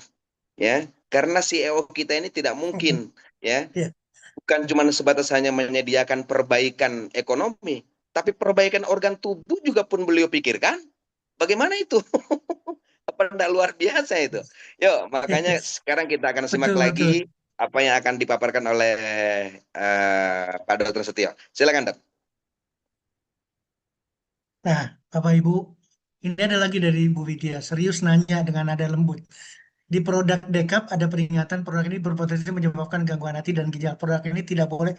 ya, karena CEO kita ini tidak mungkin, ya, Ya, bukan cuma sebatas hanya menyediakan perbaikan ekonomi, tapi perbaikan organ tubuh juga pun beliau pikirkan. Bagaimana itu? Apa tidak luar biasa itu? Yuk, makanya yes. sekarang kita akan simak Betul, betul. lagi apa yang akan dipaparkan oleh Pak Dr. Setio. Silakan, Dok. Nah, Bapak Ibu, ini ada lagi dari Ibu Widya. Serius nanya dengan nada lembut. Di produk Dekap ada peringatan produk ini berpotensi menyebabkan gangguan hati dan ginjal. Produk ini tidak boleh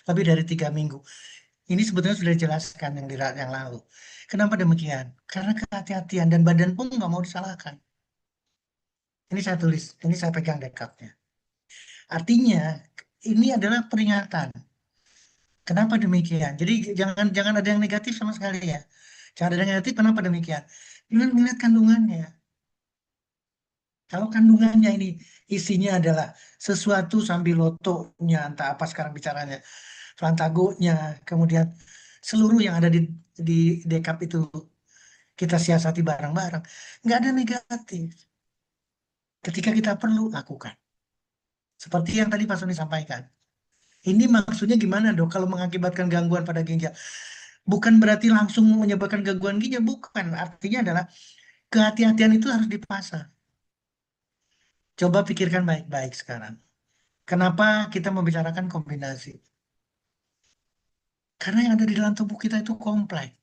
lebih dari 3 minggu. Ini sebetulnya sudah dijelaskan yang lalu. Kenapa demikian? Karena kehati-hatian dan badan pun nggak mau disalahkan. Ini saya tulis, ini saya pegang Dekapnya. Artinya, ini adalah peringatan. Kenapa demikian? Jadi jangan jangan ada yang negatif sama sekali ya. Jangan ada yang negatif. Kenapa demikian? Dengan melihat kandungannya. Kalau kandungannya ini isinya adalah sesuatu sambilotonya, entah apa sekarang bicaranya, Flantagonya, kemudian seluruh yang ada di dekap itu kita siasati bareng-bareng, nggak ada negatif. Ketika kita perlu lakukan. Seperti yang tadi Pak Soni sampaikan. Ini maksudnya gimana dok? Kalau mengakibatkan gangguan pada ginjal, bukan berarti langsung menyebabkan gangguan ginjal, bukan. Artinya adalah kehati-hatian itu harus dipasang. Coba pikirkan baik-baik sekarang. Kenapa kita membicarakan kombinasi? Karena yang ada di dalam tubuh kita itu kompleks.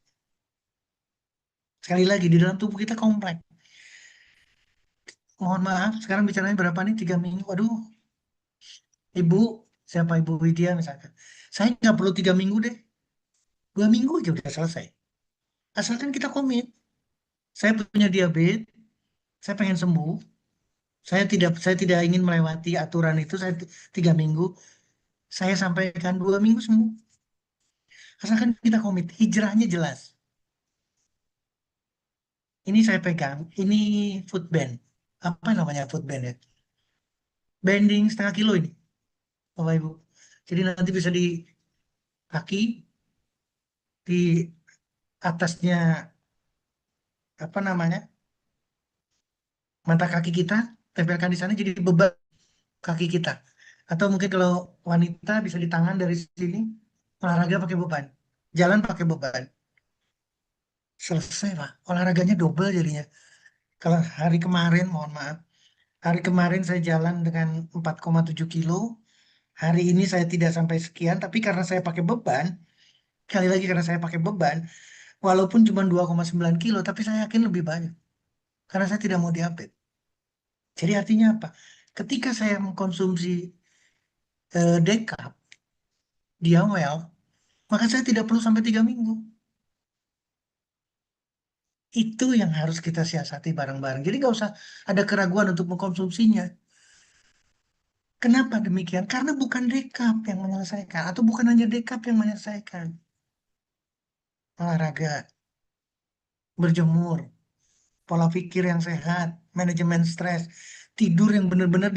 Sekali lagi, di dalam tubuh kita kompleks. Mohon maaf, sekarang bicaranya berapa nih? 3 minggu. Aduh, ibu, siapa ibu Widya misalkan. Saya nggak perlu 3 minggu deh. 2 minggu aja udah selesai. Asalkan kita komit. Saya punya diabetes, saya pengen sembuh. Saya tidak ingin melewati aturan itu. Saya 3 minggu. Saya sampaikan 2 minggu sembuh. Asalkan kita komit. Hijrahnya jelas. Ini saya pegang. Ini food band. Apa namanya food band ya? Bending 0,5 kilo ini, Bapak Ibu. Jadi nanti bisa di kaki, di atasnya apa namanya mata kaki kita, tempelkan di sana jadi beban kaki kita. Atau mungkin kalau wanita bisa di tangan dari sini, olahraga pakai beban, jalan pakai beban. Selesai Pak, olahraganya double jadinya. Kalau hari kemarin, mohon maaf, hari kemarin saya jalan dengan 4,7 kilo, hari ini saya tidak sampai sekian, tapi karena saya pakai beban, kali lagi karena saya pakai beban, walaupun cuma 2,9 kilo, tapi saya yakin lebih banyak. Karena saya tidak mau diabetes. Jadi artinya apa? Ketika saya mengkonsumsi dekap, diawel, maka saya tidak perlu sampai 3 minggu. Itu yang harus kita siasati bareng-bareng. Jadi nggak usah ada keraguan untuk mengkonsumsinya. Kenapa demikian? Karena bukan dekap yang menyelesaikan, atau bukan hanya dekap yang menyelesaikan. Olahraga, berjemur, pola pikir yang sehat, manajemen stres, tidur yang benar-benar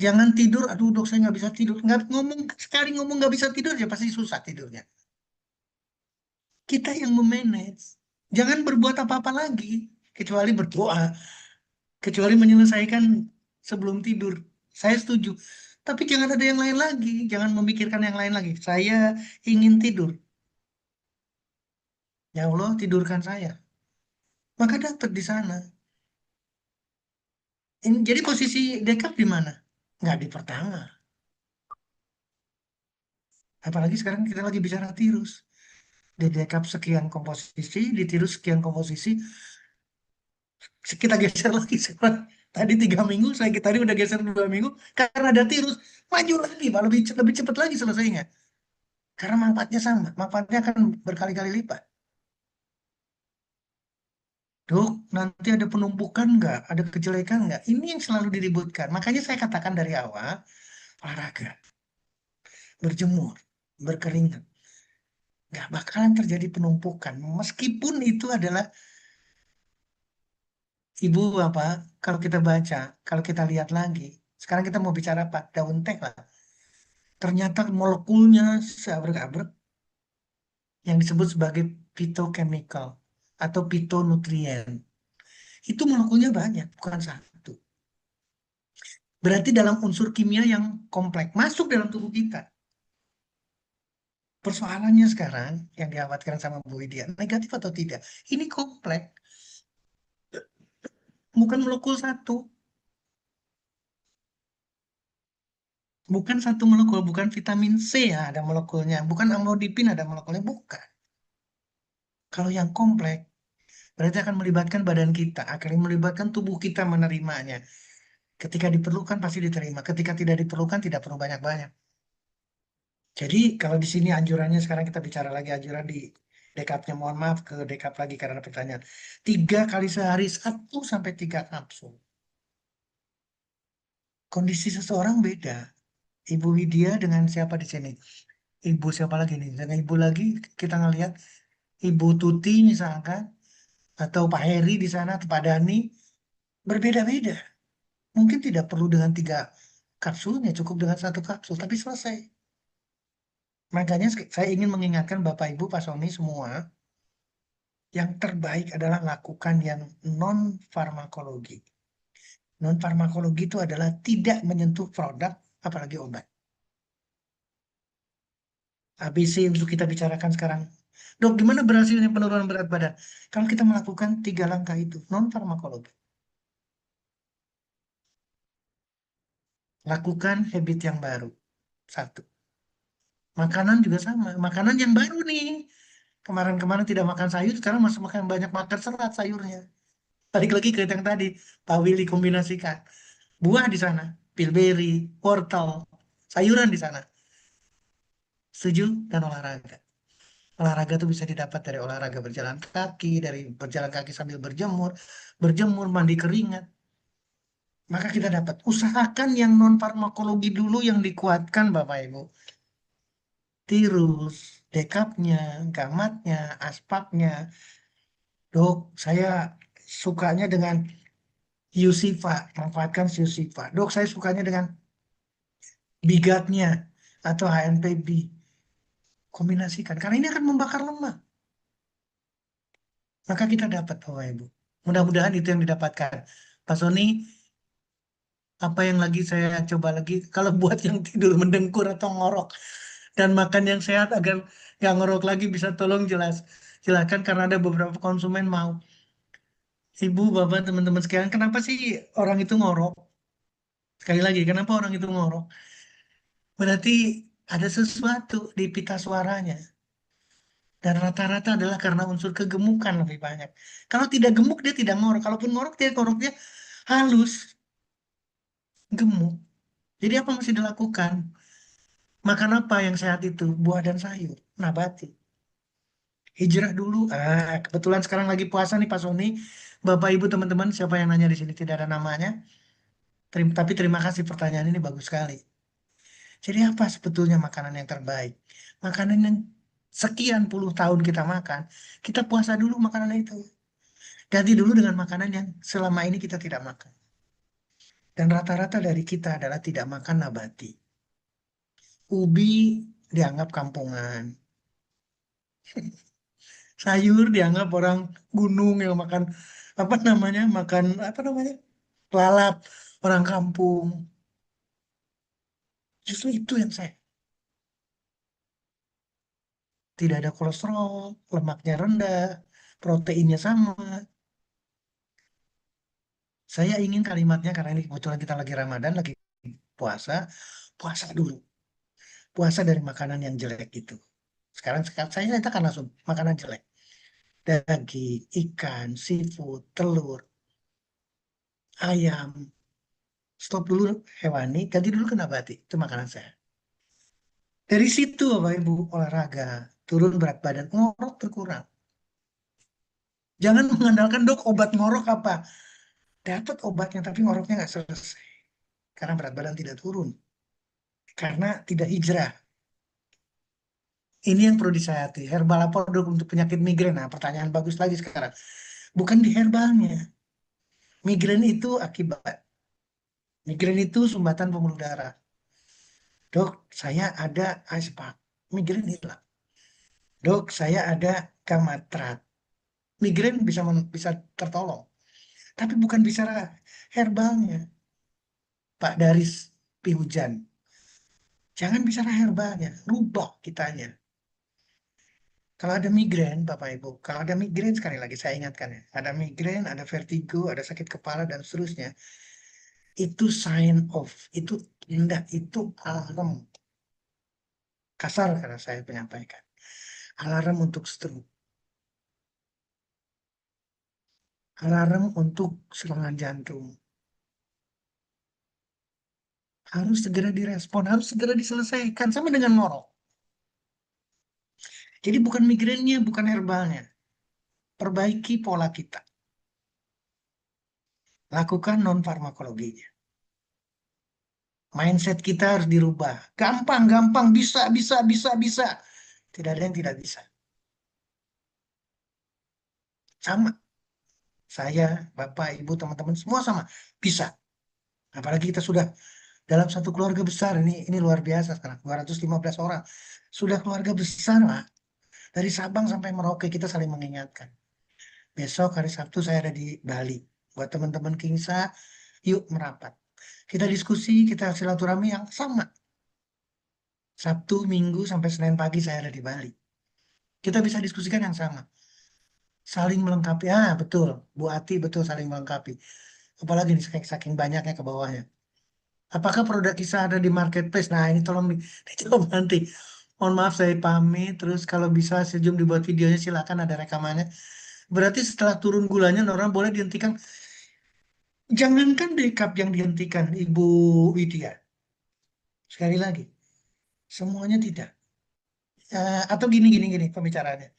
jangan tidur. Aduh dok saya nggak bisa tidur. Nggak ngomong sekali ngomong nggak bisa tidur ya pasti susah tidurnya. Kita yang memanage. Jangan berbuat apa-apa lagi kecuali berdoa, kecuali menyelesaikan sebelum tidur. Saya setuju. Tapi jangan ada yang lain lagi, jangan memikirkan yang lain lagi. Saya ingin tidur. Ya Allah, tidurkan saya. Maka dapat di sana. Jadi posisi dekap di mana? Nggak di pertama. Apalagi sekarang kita lagi bicara tirus. Di dekap sekian komposisi, di tirus sekian komposisi, kita geser lagi sekarang. Tadi 3 minggu, tadi udah geser 2 minggu, karena ada tirus, maju lagi, Pak, lebih cepat lagi selesainya. Karena manfaatnya sama, manfaatnya akan berkali-kali lipat. Dok, nanti ada penumpukan nggak? Ada kejelekan nggak? Ini yang selalu diributkan. Makanya saya katakan dari awal, olahraga, berjemur, berkeringat. Nggak bakalan terjadi penumpukan. Meskipun itu adalah, Ibu apa, kalau kita baca, kalau kita lihat lagi, sekarang kita mau bicara apa? Daun teh lah. Ternyata molekulnya seabrek-abrek yang disebut sebagai phytochemical atau phytonutrien. Itu molekulnya banyak, bukan satu. Berarti dalam unsur kimia yang kompleks masuk dalam tubuh kita. Persoalannya sekarang yang dikhawatirkan sama Bu Widya, negatif atau tidak? Ini kompleks, bukan molekul satu. Bukan satu molekul, bukan vitamin C ya ada molekulnya, bukan amlodipin ada molekulnya, bukan. Kalau yang kompleks, berarti akan melibatkan badan kita, akan melibatkan tubuh kita menerimanya. Ketika diperlukan pasti diterima, ketika tidak diperlukan tidak perlu banyak-banyak. Jadi kalau di sini anjurannya sekarang kita bicara lagi anjuran di dekapnya, mohon maaf ke dekap lagi karena ada pertanyaan. 3 kali sehari 1 sampai 3 kapsul. Kondisi seseorang beda. Ibu Widya dengan siapa di sini? Ibu siapa lagi nih? Dengan ibu lagi kita ngelihat Ibu Tuti misalkan, atau Pak Heri di sana, atau Pak Dani, berbeda-beda. Mungkin tidak perlu dengan 3 kapsulnya, cukup dengan 1 kapsul, tapi selesai. Makanya saya ingin mengingatkan Bapak Ibu, Pak Sony semua, yang terbaik adalah lakukan yang non farmakologi. Non farmakologi itu adalah tidak menyentuh produk, apalagi obat. ABC untuk kita bicarakan sekarang. Dok, gimana berhasilnya penurunan berat badan? Kalau kita melakukan 3 langkah itu, non farmakologi. Lakukan habit yang baru. Satu. Makanan juga sama. Makanan yang baru nih. Kemarin-kemarin tidak makan sayur, sekarang masih makan banyak, makan serat sayurnya. Balik lagi ke yang tadi, Pak Willy kombinasikan. Buah di sana, bilberry, wortel, sayuran di sana. Setuju? Dan olahraga. Olahraga itu bisa didapat dari olahraga berjalan kaki, dari berjalan kaki sambil berjemur, berjemur, mandi keringat. Maka kita dapat. Usahakan yang non farmakologi dulu yang dikuatkan Bapak Ibu. Tirus, dekapnya, gamatnya, aspaknya. Dok, saya sukanya dengan Yusifa, manfaatkan Yusifa. Dok, saya sukanya dengan bigatnya atau HNPB. Kombinasikan. Karena ini akan membakar lemak. Maka kita dapat Bapak Ibu. Mudah-mudahan itu yang didapatkan. Pak Sony, apa yang lagi saya coba lagi, kalau buat yang tidur mendengkur atau ngorok dan makan yang sehat agar nggak ngorok lagi bisa tolong jelaskan karena ada beberapa konsumen mau. Ibu, bapak, teman-teman sekalian, kenapa sih orang itu ngorok? Sekali lagi, kenapa orang itu ngorok? Berarti ada sesuatu di pita suaranya. Dan rata-rata adalah karena unsur kegemukan lebih banyak. Kalau tidak gemuk, dia tidak ngorok. Kalaupun ngorok, dia ngoroknya halus, gemuk. Jadi apa mesti dilakukan? Makan apa yang sehat itu? Buah dan sayur, nabati. Hijrah dulu. Kebetulan sekarang lagi puasa nih Pak Sony. Bapak, Ibu, teman-teman, siapa yang nanya di sini tidak ada namanya. Tapi terima kasih pertanyaan ini bagus sekali. Jadi apa sebetulnya makanan yang terbaik? Makanan yang sekian puluh tahun kita makan, kita puasa dulu makanan itu. Ganti dulu dengan makanan yang selama ini kita tidak makan. Dan rata-rata dari kita adalah tidak makan nabati. Ubi dianggap kampungan. Sayur dianggap orang gunung yang makan apa namanya? Makan apa namanya? Lalap orang kampung. Justru itu yang saya. Tidak ada kolesterol, lemaknya rendah, proteinnya sama. Saya ingin kalimatnya karena ini kebetulan kita lagi Ramadan, lagi puasa, puasa dulu. Puasa dari makanan yang jelek itu. Sekarang saya nyatakan langsung makanan jelek. Daging, ikan, seafood, telur, ayam. Stop dulu hewani, ganti dulu ke nabati. Itu makanan saya. Dari situ Bapak Ibu olahraga, turun berat badan, ngorok berkurang. Jangan mengandalkan dok obat ngorok apa. Dapat obatnya tapi ngoroknya nggak selesai. Karena berat badan tidak turun. Karena tidak hijrah. Ini yang perlu disayati. Herbal apa dok untuk penyakit migrain? Nah, pertanyaan bagus lagi sekarang. Bukan di herbalnya. Migrain itu akibat. Migrain itu sumbatan pembuluh darah. Dok, saya ada aspak. Migrain hilang. Dok, saya ada gamatrat. Migrain bisa tertolong. Tapi bukan bicara herbalnya. Pak Daris Pihujan. Jangan bicara herbalnya. Rubah kitanya. Kalau ada migrain, Bapak Ibu, kalau ada migrain sekali lagi saya ingatkan ya, ada migrain, ada vertigo, ada sakit kepala dan seterusnya, itu sign of, itu tindak, itu alarm. Kasar karena saya menyampaikan. Alarm untuk stroke, alarm untuk serangan jantung. Harus segera direspon, harus segera diselesaikan sama dengan norok. Jadi bukan migrainnya, bukan herbalnya. Perbaiki pola kita. Lakukan non farmakologinya. Mindset kita harus dirubah. Gampang, gampang, bisa, bisa, bisa, bisa. Tidak ada yang tidak bisa. Sama. Saya, Bapak, Ibu, teman-teman, semua sama. Bisa. Apalagi kita sudah dalam satu keluarga besar. Ini luar biasa sekarang. 215 orang. Sudah keluarga besar, lah. Dari Sabang sampai Merauke kita saling mengingatkan. Besok hari Sabtu saya ada di Bali. Buat teman-teman Kingsa, yuk merapat. Kita diskusi, kita silaturahmi yang sama. Sabtu, Minggu, sampai Senin pagi saya ada di Bali. Kita bisa diskusikan yang sama. Saling melengkapi. Betul. Bu Ati betul saling melengkapi. Apalagi nih saking banyaknya ke bawahnya. Apakah produk kita ada di marketplace? Nah, ini tolong dijawab nanti. Mohon maaf saya pamit. Terus kalau bisa sejum dibuat videonya silakan ada rekamannya. Berarti setelah turun gulanya orang boleh dihentikan. Jangankan dekap yang dihentikan Ibu Widya. Sekali lagi, semuanya tidak. Atau gini pembicaraannya.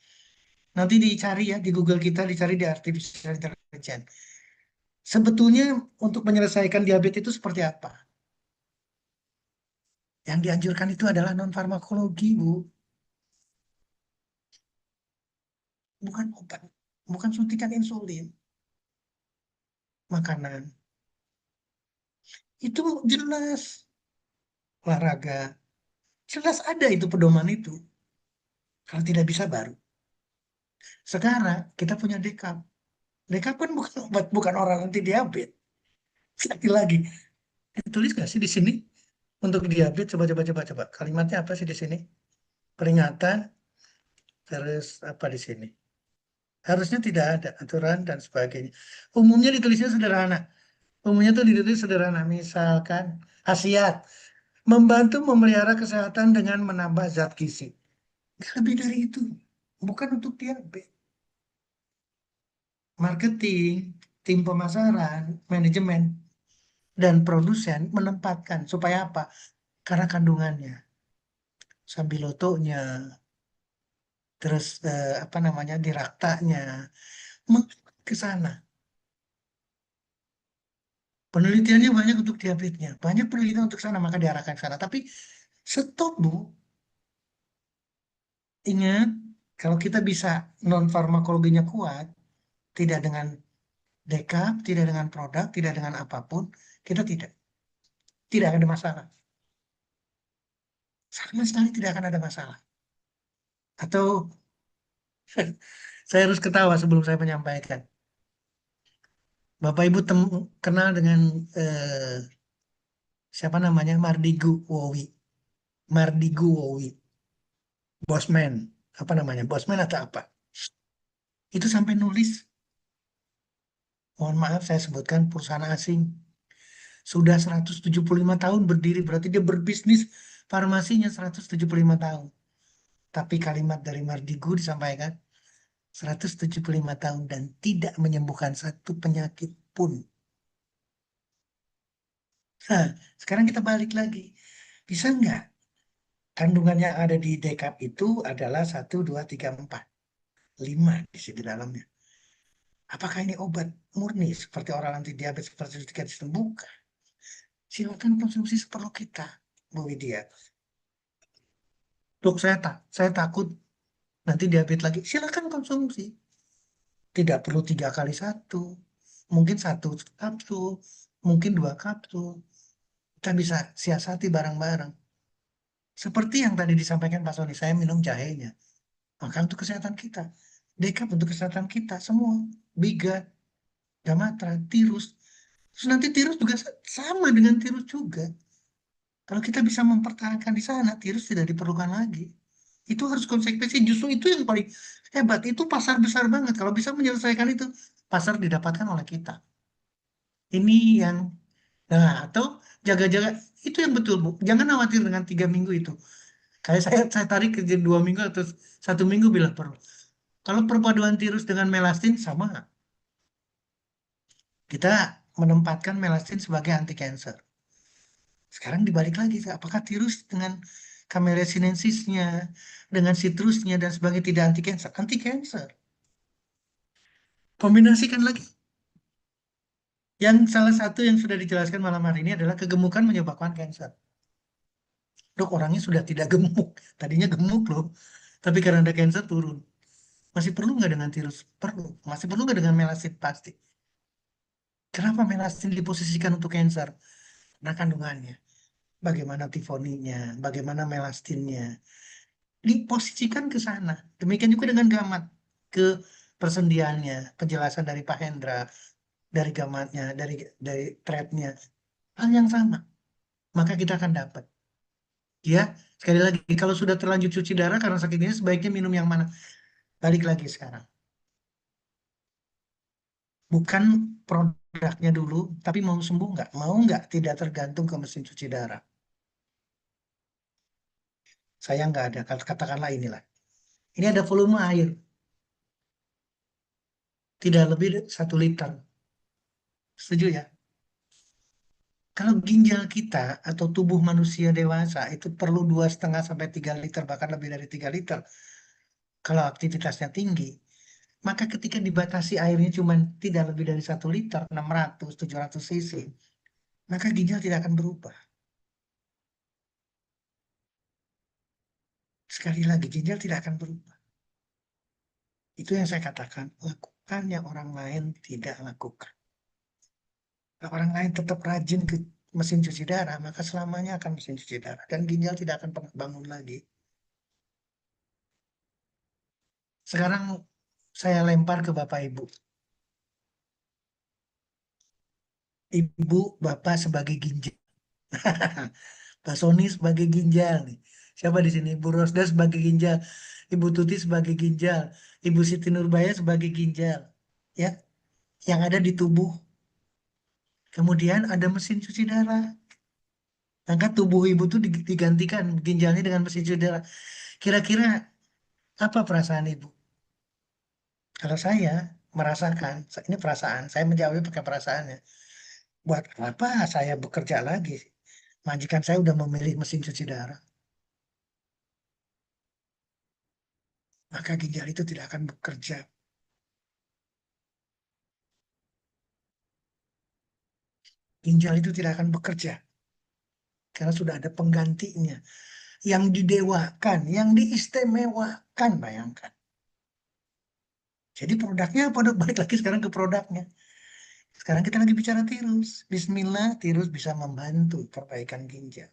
Nanti dicari ya di Google kita, dicari di artificial intelligence. Sebetulnya untuk menyelesaikan diabetes itu seperti apa? Yang dianjurkan itu adalah non farmakologi, Bu, bukan obat, bukan suntikan insulin, makanan. Itu jelas olahraga, jelas ada itu pedoman itu. Kalau tidak bisa baru. Sekarang kita punya dekap. Dekap kan bukan obat, bukan orang anti diabetes. Sekali lagi, ditulis nggak sih di sini untuk diabetes? Coba coba coba coba. Kalimatnya apa sih di sini? Peringatan, terus apa di sini? Harusnya tidak ada aturan dan sebagainya. Umumnya ditulisnya sederhana. Umumnya tuh ditulis sederhana. Misalkan khasiat, membantu memelihara kesehatan dengan menambah zat gizi. Nggak lebih dari itu. Bukan untuk diabetes. Marketing, tim pemasaran, manajemen, dan produsen menempatkan supaya apa? Karena kandungannya, sambilotonya, terus apa namanya diraktanya, ke sana. Penelitiannya banyak untuk diabetesnya, banyak penelitian untuk sana, maka diarahkan ke sana. Tapi stop Bu, ingat kalau kita bisa non farmakologinya kuat, tidak dengan dekap, tidak dengan produk, tidak dengan apapun, kita tidak ada masalah. Sama sekali tidak akan ada masalah. Atau saya harus ketawa sebelum saya menyampaikan. Bapak Ibu kenal dengan eh, siapa namanya Mardigu Wowi. Mardigu Wowi. Bosman. Apa namanya? Bosman atau apa? Itu sampai nulis. Mohon maaf saya sebutkan perusahaan asing. Sudah 175 tahun berdiri. Berarti dia berbisnis farmasinya 175 tahun. Tapi kalimat dari Mardigu disampaikan 175 tahun dan tidak menyembuhkan satu penyakit pun. Nah, sekarang kita balik lagi. Bisa nggak kandungan yang ada di dekap itu adalah 1, 2, 3, 4, 5 di sini dalamnya. Apakah ini obat murni seperti oral anti diabetes seperti itu dikatakan? Bukan. Silakan konsumsi seperlu kita, Bu Widya. Dok, saya takut nanti diabetes lagi. Silakan konsumsi. Tidak perlu 3 kali 1. Mungkin 1 kapsul, mungkin 2 kapsul. Kita bisa siasati bareng-bareng. Seperti yang tadi disampaikan Pak Soni, saya minum jahenya. Maka untuk kesehatan kita. Dekap untuk kesehatan kita semua. Biga, Gamatra, tirus. Terus nanti tirus juga sama dengan tirus juga. Kalau kita bisa mempertahankan di sana, tirus tidak diperlukan lagi. Itu harus konsekuensi. Justru itu yang paling hebat. Itu pasar besar banget. Kalau bisa menyelesaikan itu, pasar didapatkan oleh kita. Ini yang, nah atau jaga-jaga. Itu yang betul, Bu. Jangan khawatir dengan 3 minggu itu. Kayak saya tarik ke 2 minggu atau 1 minggu bila perlu. Kalau perpaduan tirus dengan melastin sama. Kita menempatkan melastin sebagai anti cancer. Sekarang dibalik lagi, apakah tirus dengan Camellia sinensisnya, dengan citrusnya dan sebagainya tidak anti cancer? Anti cancer. Kombinasikan lagi. Yang salah satu yang sudah dijelaskan malam hari ini adalah kegemukan menyebabkan cancer. Dok, orangnya sudah tidak gemuk. Tadinya gemuk loh. Tapi karena ada cancer turun. Masih perlu nggak dengan tirus? Perlu. Masih perlu nggak dengan melastin? Pasti. Kenapa melastin diposisikan untuk cancer? Nah, kandungannya. Bagaimana tifoninya, bagaimana melastinnya, diposisikan ke sana. Demikian juga dengan gamat, ke persendiannya, penjelasan dari Pak Hendra, dari gamatnya, dari threadnya, hal yang sama. Maka kita akan dapat. Ya, sekali lagi, kalau sudah terlanjur cuci darah karena sakit ini, sebaiknya minum yang mana? Balik lagi sekarang. Bukan produknya dulu, tapi mau sembuh nggak? Mau nggak? Tidak tergantung ke mesin cuci darah. Saya nggak ada, katakanlah inilah. Ini ada volume air, tidak lebih dari 1 liter. Setuju ya? Kalau ginjal kita atau tubuh manusia dewasa itu perlu 2,5 sampai 3 liter, bahkan lebih dari 3 liter. Kalau aktivitasnya tinggi, maka ketika dibatasi airnya cuma tidak lebih dari 1 liter, 600, 700 cc, maka ginjal tidak akan berubah. Sekali lagi, ginjal tidak akan berubah. Itu yang saya katakan, lakukan yang orang lain tidak lakukan. Kalau orang lain tetap rajin ke mesin cuci darah, maka selamanya akan mesin cuci darah. Dan ginjal tidak akan pernah bangun lagi. Sekarang saya lempar ke Bapak Ibu. Ibu, Bapak sebagai ginjal. Pak Sony sebagai ginjal nih. Siapa di sini? Ibu Rosda sebagai ginjal. Ibu Tuti sebagai ginjal. Ibu Siti Nurbaya sebagai ginjal. Ya, yang ada di tubuh. Kemudian ada mesin cuci darah. Maka tubuh ibu tuh digantikan ginjalnya dengan mesin cuci darah. Kira-kira apa perasaan ibu? Kalau saya merasakan, ini perasaan, saya menjawab pakai perasaannya. Buat apa saya bekerja lagi? Majikan saya udah memilih mesin cuci darah. Maka ginjal itu tidak akan bekerja. Ginjal itu tidak akan bekerja. Karena sudah ada penggantinya. Yang didewakan, yang diistimewakan, bayangkan. Jadi produknya apa? Balik lagi sekarang ke produknya. Sekarang kita lagi bicara tirus. Bismillah, tirus bisa membantu perbaikan ginjal.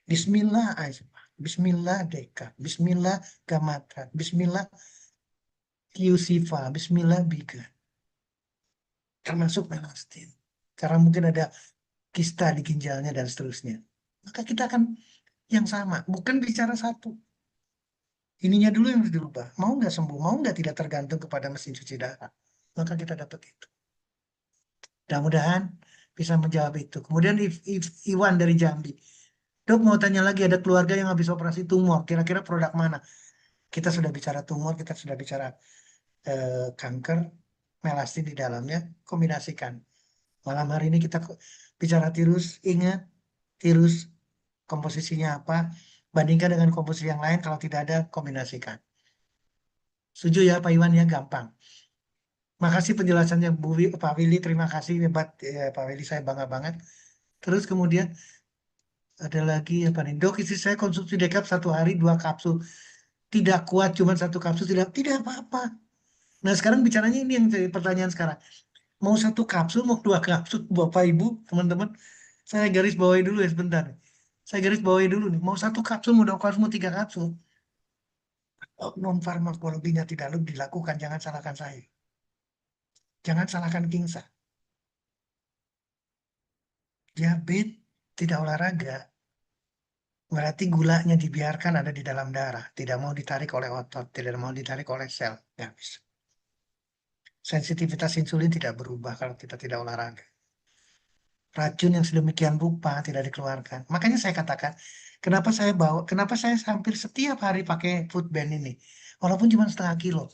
Bismillah, Aisma. Bismillah, Deka. Bismillah, Gamatra. Bismillah, Yusifa. Bismillah, Biga. Termasuk melastin. Karena mungkin ada kista di ginjalnya dan seterusnya. Maka kita akan yang sama. Bukan bicara satu. Ininya dulu yang harus dirubah. Mau nggak sembuh? Mau nggak tidak tergantung kepada mesin cuci darah? Maka kita dapat itu. Mudah-mudahan bisa menjawab itu. Kemudian Iwan dari Jambi. Dok mau tanya lagi, ada keluarga yang habis operasi tumor. Kira-kira produk mana? Kita sudah bicara tumor, kita sudah bicara kanker, melastin di dalamnya, kombinasikan. Malam hari ini kita bicara tirus, ingat tirus komposisinya apa, bandingkan dengan komposisi yang lain, kalau tidak ada, kombinasikan. Setuju ya Pak Iwan ya, gampang. Makasih penjelasannya Pak Willy, terima kasih hebat ya, Pak Willy, saya bangga banget. Terus kemudian ada lagi apa nih? Dok, istri saya konsumsi dekap 1 hari 2 kapsul. Tidak kuat, cuma 1 kapsul, tidak apa-apa. Nah sekarang bicaranya ini yang jadi pertanyaan sekarang. Mau 1 kapsul, mau 2 kapsul, Bapak Ibu, teman-teman. Saya garis bawahi dulu ya sebentar. Saya garis bawahi dulu nih. Mau 1 kapsul, mau 2 kapsul, mau 3 kapsul. Oh, non farmakologinya tidak dilakukan, jangan salahkan saya. Jangan salahkan Kingsa. Diabetes tidak olahraga, berarti gulanya dibiarkan ada di dalam darah. Tidak mau ditarik oleh otot, tidak mau ditarik oleh sel. Ya, bisa. Sensitivitas insulin tidak berubah kalau kita tidak olahraga. Racun yang sedemikian rupa tidak dikeluarkan. Makanya saya katakan, kenapa saya hampir setiap hari pakai food band ini. Walaupun cuma setengah kilo.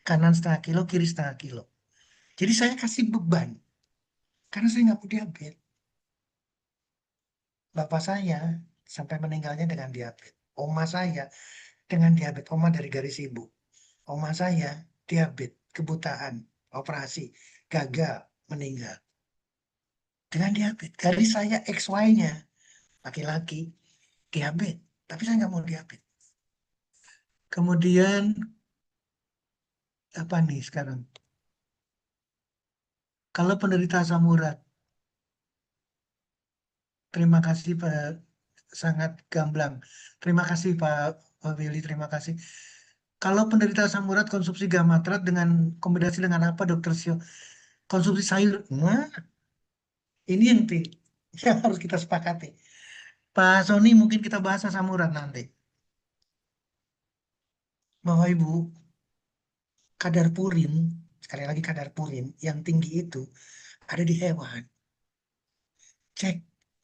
Kanan setengah kilo, kiri setengah kilo. Jadi saya kasih beban. Karena saya nggak mau diabetes. Bapak saya sampai meninggalnya dengan diabetes. Oma saya dengan diabetes. Oma dari garis ibu. Oma saya diabetes, kebutaan, operasi, gagal, meninggal. Dengan diabetes. Garis saya XY-nya, laki-laki, diabetes. Tapi saya nggak mau diabetes. Kemudian, apa nih sekarang? Kalau penderita asam urat, terima kasih Pak, sangat gamblang. Terima kasih Pak Willy, terima kasih. Kalau penderita asam urat konsumsi gamatrat dengan kombinasi dengan apa Dokter Sio? Konsumsi sayur. Nah, ini yang harus kita sepakati. Pak Sony mungkin kita bahas asam urat nanti. Bahwa Ibu, kadar purin, sekali lagi kadar purin, yang tinggi itu ada di hewan. Cek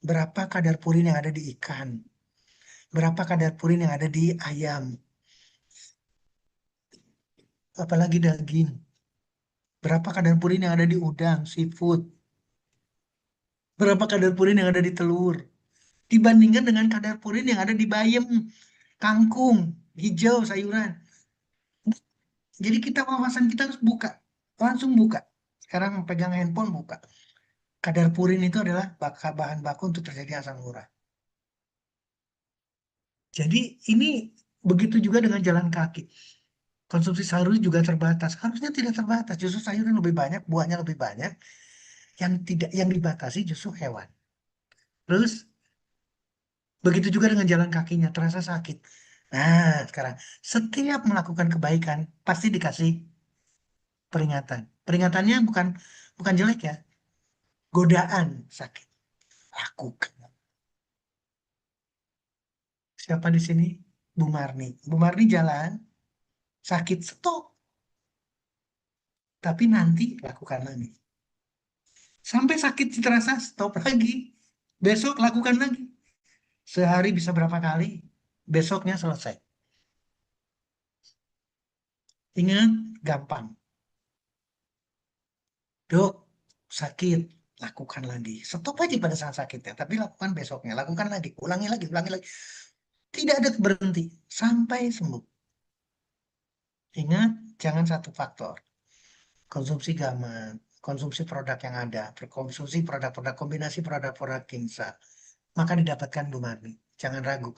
berapa kadar purin yang ada di ikan. Berapa kadar purin yang ada di ayam. Apalagi daging. Berapa kadar purin yang ada di udang, seafood. Berapa kadar purin yang ada di telur. Dibandingkan dengan kadar purin yang ada di bayam, kangkung, hijau, sayuran. Jadi kita wawasan kita harus buka. Langsung buka. Sekarang pegang handphone buka. Kadar purin itu adalah bahan baku untuk terjadi asam urat. Jadi ini begitu juga dengan jalan kaki. Konsumsi sayur juga terbatas. Harusnya tidak terbatas. Justru sayur yang lebih banyak, buahnya lebih banyak. Yang dibatasi justru hewan. Terus begitu juga dengan jalan kakinya, terasa sakit. Nah, sekarang setiap melakukan kebaikan pasti dikasih peringatan. Peringatannya bukan bukan jelek ya, godaan sakit. Lakukan. Siapa di sini? Bu Marni. Bu Marni jalan, sakit stop, tapi nanti lakukan lagi. Sampai sakit terasa stop lagi. Besok lakukan lagi. Sehari bisa berapa kali? Besoknya selesai. Ingat, gampang. Dok, sakit. Lakukan lagi. Stop aja pada saat sakitnya. Tapi lakukan besoknya. Lakukan lagi. Ulangi lagi. Ulangi lagi. Tidak ada berhenti. Sampai sembuh. Ingat, jangan satu faktor. Konsumsi gaman. Konsumsi produk yang ada. Konsumsi produk-produk. Kombinasi produk-produk Kingsa. Maka didapatkan Bu Marni. Jangan ragu.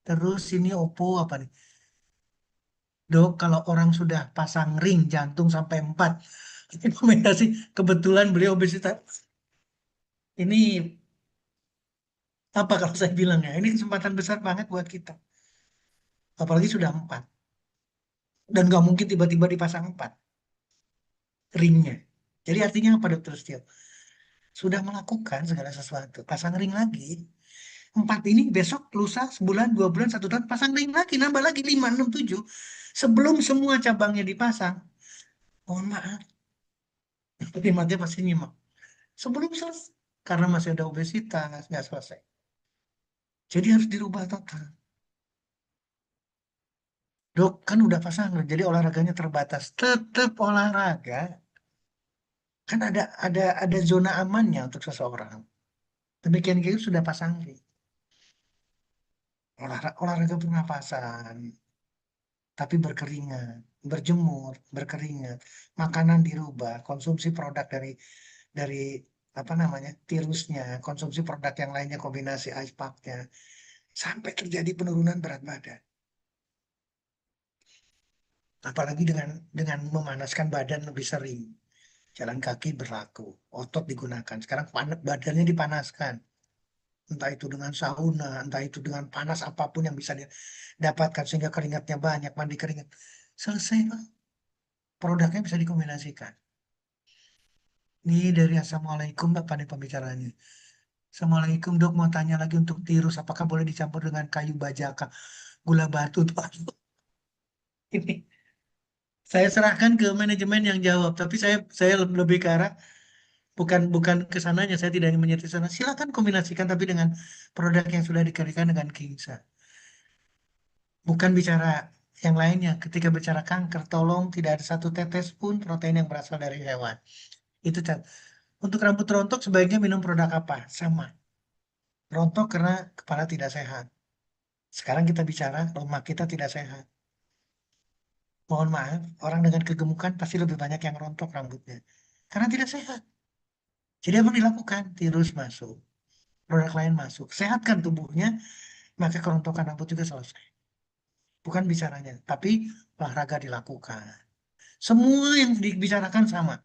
Terus ini Oppo apa nih? Dok, kalau orang sudah pasang ring jantung sampai 4, rekomendasi kebetulan beliau obesitas. Ini apa kalau saya bilang ya? Ini kesempatan besar banget buat kita. Apalagi sudah 4. Dan nggak mungkin tiba-tiba dipasang 4 ringnya. Jadi artinya apa Dokter Setio? Sudah melakukan segala sesuatu. Pasang ring lagi. 4 ini besok, lusa, sebulan, 2 bulan, 1 tahun, pasang ring lagi. Nambah lagi 5, 6, 7. Sebelum semua cabangnya dipasang, mohon maaf, penikmatnya pasti nyimak. Sebelum selesai. Karena masih ada obesitas, nggak selesai. Jadi harus dirubah total. Dok, kan udah pasang, jadi olahraganya terbatas. Tetap olahraga. Kan ada zona amannya untuk seseorang. Demikian gitu sudah pasang ring. Olahraga pernapasan, tapi berkeringat, berjemur, berkeringat. Makanan dirubah, konsumsi produk dari apa namanya tirusnya, konsumsi produk yang lainnya, kombinasi ice packnya, sampai terjadi penurunan berat badan. Apalagi dengan memanaskan badan lebih sering. Jalan kaki berlaku, otot digunakan. Sekarang badannya dipanaskan. Entah itu dengan sauna, entah itu dengan panas apapun yang bisa didapatkan sehingga keringatnya banyak, mandi keringat. Selesai, Pak. Produknya bisa dikombinasikan. Ini dari Assalamualaikum, Bapak nih pembicaranya. Assalamualaikum, Dok. Mau tanya lagi untuk tirus, apakah boleh dicampur dengan kayu bajaka, gula batu? Ini saya serahkan ke manajemen yang jawab, tapi saya lebih ke arah bukan bukan ke sananya, saya tidak ingin menyetir sana. Silakan kombinasikan tapi dengan produk yang sudah dikarikan dengan Kingsa. Bukan bicara yang lainnya. Ketika bicara kanker, tolong tidak ada satu tetes pun protein yang berasal dari hewan. Itu untuk rambut rontok sebaiknya minum produk apa? Sama. Rontok karena kepala tidak sehat. Sekarang kita bicara lemak kita tidak sehat. Mohon maaf, orang dengan kegemukan pasti lebih banyak yang rontok rambutnya. Karena tidak sehat. Jadi apa yang dilakukan? Tirus masuk. Produk lain masuk. Sehatkan tubuhnya, maka kerontokan rambut juga selesai. Bukan bicaranya, tapi olahraga dilakukan. Semua yang dibicarakan sama.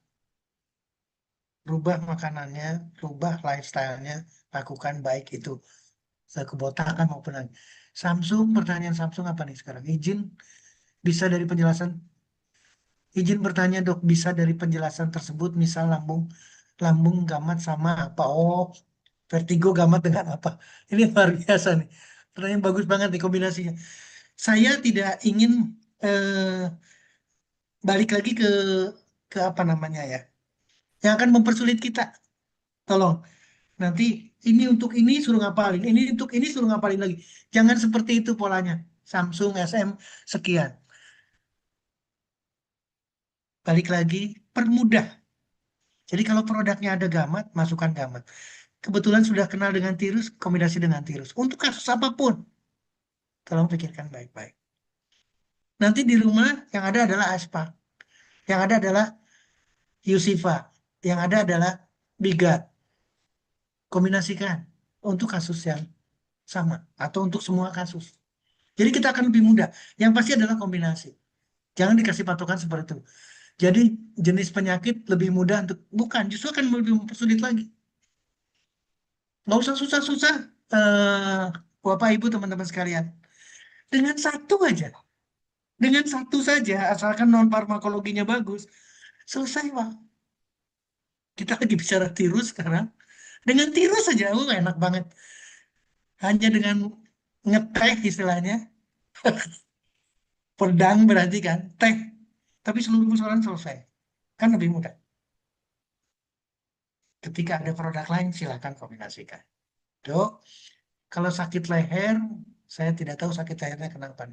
Rubah makanannya, rubah lifestyle-nya, lakukan baik itu kebotakan maupun lain. Samsung, pertanyaan Samsung apa nih sekarang? Bisa dari penjelasan, izin bertanya dok, bisa dari penjelasan tersebut, misal lambung, lambung gamat sama apa? Oh, vertigo gamat dengan apa? Ini luar biasa nih. Pertanyaan bagus banget nih kombinasinya. Saya tidak ingin eh, balik lagi ke apa namanya ya, yang akan mempersulit kita. Tolong, nanti ini untuk ini suruh ngapalin, ini untuk ini suruh ngapalin lagi. Jangan seperti itu polanya. Samsung SM sekian. Balik lagi, permudah. Jadi kalau produknya ada gamat, masukkan gamat. Kebetulan sudah kenal dengan tirus, kombinasi dengan tirus. Untuk kasus apapun, tolong pikirkan baik-baik. Nanti di rumah yang ada adalah Aspa, yang ada adalah Yusifa, yang ada adalah Bigat. Kombinasikan untuk kasus yang sama atau untuk semua kasus. Jadi kita akan lebih mudah. Yang pasti adalah kombinasi. Jangan dikasih patokan seperti itu. Jadi jenis penyakit lebih mudah untuk bukan, justru akan lebih mempersulit lagi. Nggak usah susah-susah, Bapak Ibu teman-teman sekalian. Dengan satu aja. Dengan satu saja, asalkan non farmakologinya bagus, selesai, Pak. Kita lagi bicara tirus sekarang. Dengan tirus saja, enak banget. Hanya dengan ngeteh istilahnya, pedang berarti kan, teh. Tapi seluruh persoalan selesai. Kan lebih mudah. Ketika ada produk lain, silakan kombinasikan. Dok, kalau sakit leher, saya tidak tahu sakit lehernya kenapa.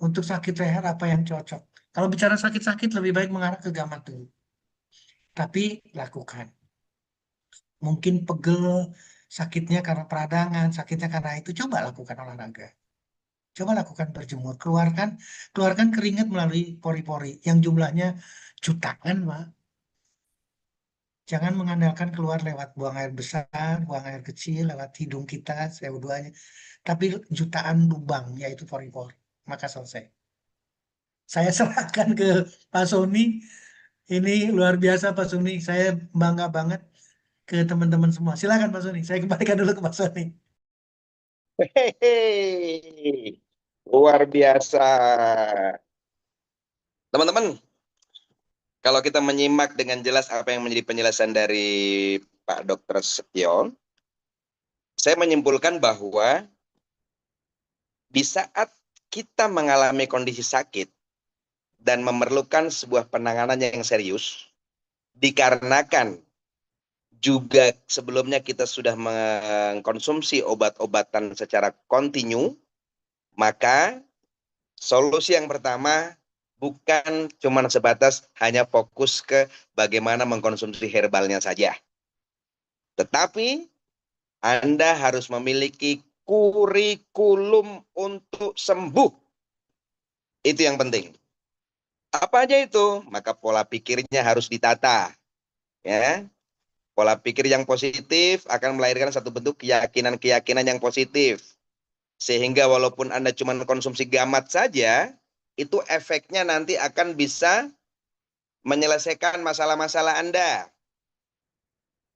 Untuk sakit leher apa yang cocok? Kalau bicara sakit-sakit, lebih baik mengarah ke gamat dulu. Tapi lakukan. Mungkin pegel, sakitnya karena peradangan, sakitnya karena itu. Coba lakukan olahraga. Coba lakukan berjemur. Keluarkan keringat melalui pori-pori yang jumlahnya jutaan, Pak. Jangan mengandalkan keluar lewat buang air besar, buang air kecil, lewat hidung kita, CO2-nya. Tapi jutaan lubang, yaitu pori-pori. Maka selesai. Saya serahkan ke Pak Sony. Ini luar biasa Pak Sony. Saya bangga banget ke teman-teman semua. Silakan Pak Sony. Saya kembalikan dulu ke Pak Sony. Hehehe. Luar biasa. Teman-teman, kalau kita menyimak dengan jelas apa yang menjadi penjelasan dari Pak Dr. Setio, saya menyimpulkan bahwa di saat kita mengalami kondisi sakit dan memerlukan sebuah penanganan yang serius, dikarenakan juga sebelumnya kita sudah mengkonsumsi obat-obatan secara kontinu, maka solusi yang pertama bukan cuma sebatas hanya fokus ke bagaimana mengkonsumsi herbalnya saja. Tetapi Anda harus memiliki kurikulum untuk sembuh. Itu yang penting. Apa aja itu? Maka pola pikirnya harus ditata. Ya, pola pikir yang positif akan melahirkan satu bentuk keyakinan-keyakinan yang positif. Sehingga walaupun Anda cuma konsumsi gamat saja, itu efeknya nanti akan bisa menyelesaikan masalah-masalah Anda.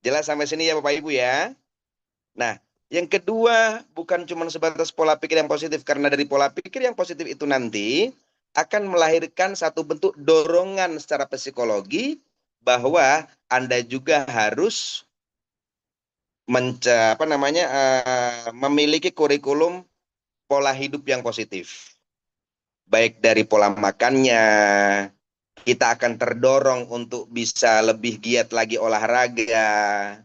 Jelas sampai sini ya Bapak Ibu ya. Nah, yang kedua bukan cuma sebatas pola pikir yang positif, karena dari pola pikir yang positif itu nanti akan melahirkan satu bentuk dorongan secara psikologi bahwa Anda juga harus memiliki kurikulum pola hidup yang positif. Baik dari pola makannya, kita akan terdorong untuk bisa lebih giat lagi olahraga,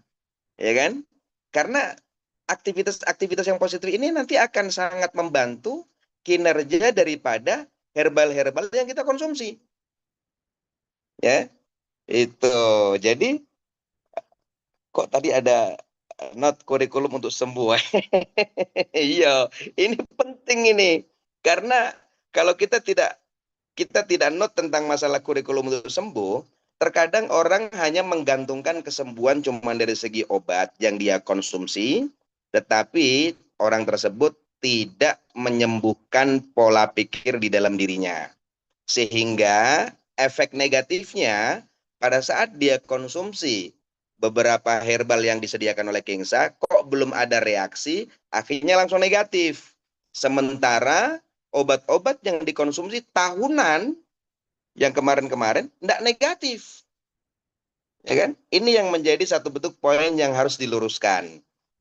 ya kan? Karena aktivitas-aktivitas yang positif ini nanti akan sangat membantu kinerja daripada herbal-herbal yang kita konsumsi. Ya, itu. Jadi kok tadi ada not kurikulum untuk sembuh. Iya, ini penting ini. Karena kalau kita tidak note tentang masalah kurikulum untuk sembuh, terkadang orang hanya menggantungkan kesembuhan cuma dari segi obat yang dia konsumsi, tetapi orang tersebut tidak menyembuhkan pola pikir di dalam dirinya. Sehingga efek negatifnya pada saat dia konsumsi beberapa herbal yang disediakan oleh Kingsa, kok belum ada reaksi, akhirnya langsung negatif. Sementara obat-obat yang dikonsumsi tahunan yang kemarin-kemarin tidak negatif. Ya kan? Ini yang menjadi satu bentuk poin yang harus diluruskan.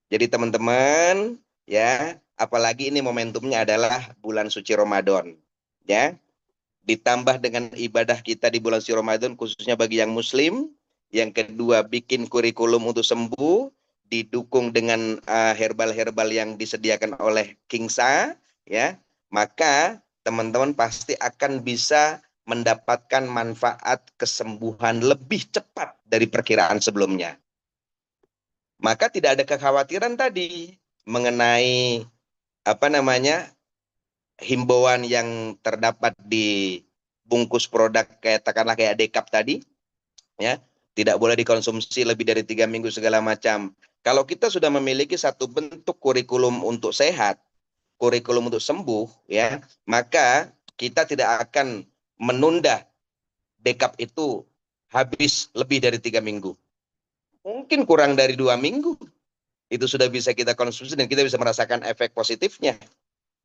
Jadi teman-teman, ya, apalagi ini momentumnya adalah bulan suci Ramadan, ya. Ditambah dengan ibadah kita di bulan suci Ramadan khususnya bagi yang muslim. Yang kedua, bikin kurikulum untuk sembuh, didukung dengan herbal-herbal yang disediakan oleh Kingsa, ya. Maka teman-teman pasti akan bisa mendapatkan manfaat kesembuhan lebih cepat dari perkiraan sebelumnya. Maka tidak ada kekhawatiran tadi mengenai himbauan yang terdapat di bungkus produk katakanlah kayak Dekap tadi, ya, tidak boleh dikonsumsi lebih dari 3 minggu segala macam. Kalau kita sudah memiliki satu bentuk kurikulum untuk sehat, kurikulum untuk sembuh, ya, maka kita tidak akan menunda Dekap itu habis lebih dari 3 minggu. Mungkin kurang dari 2 minggu itu sudah bisa kita konsumsi dan kita bisa merasakan efek positifnya.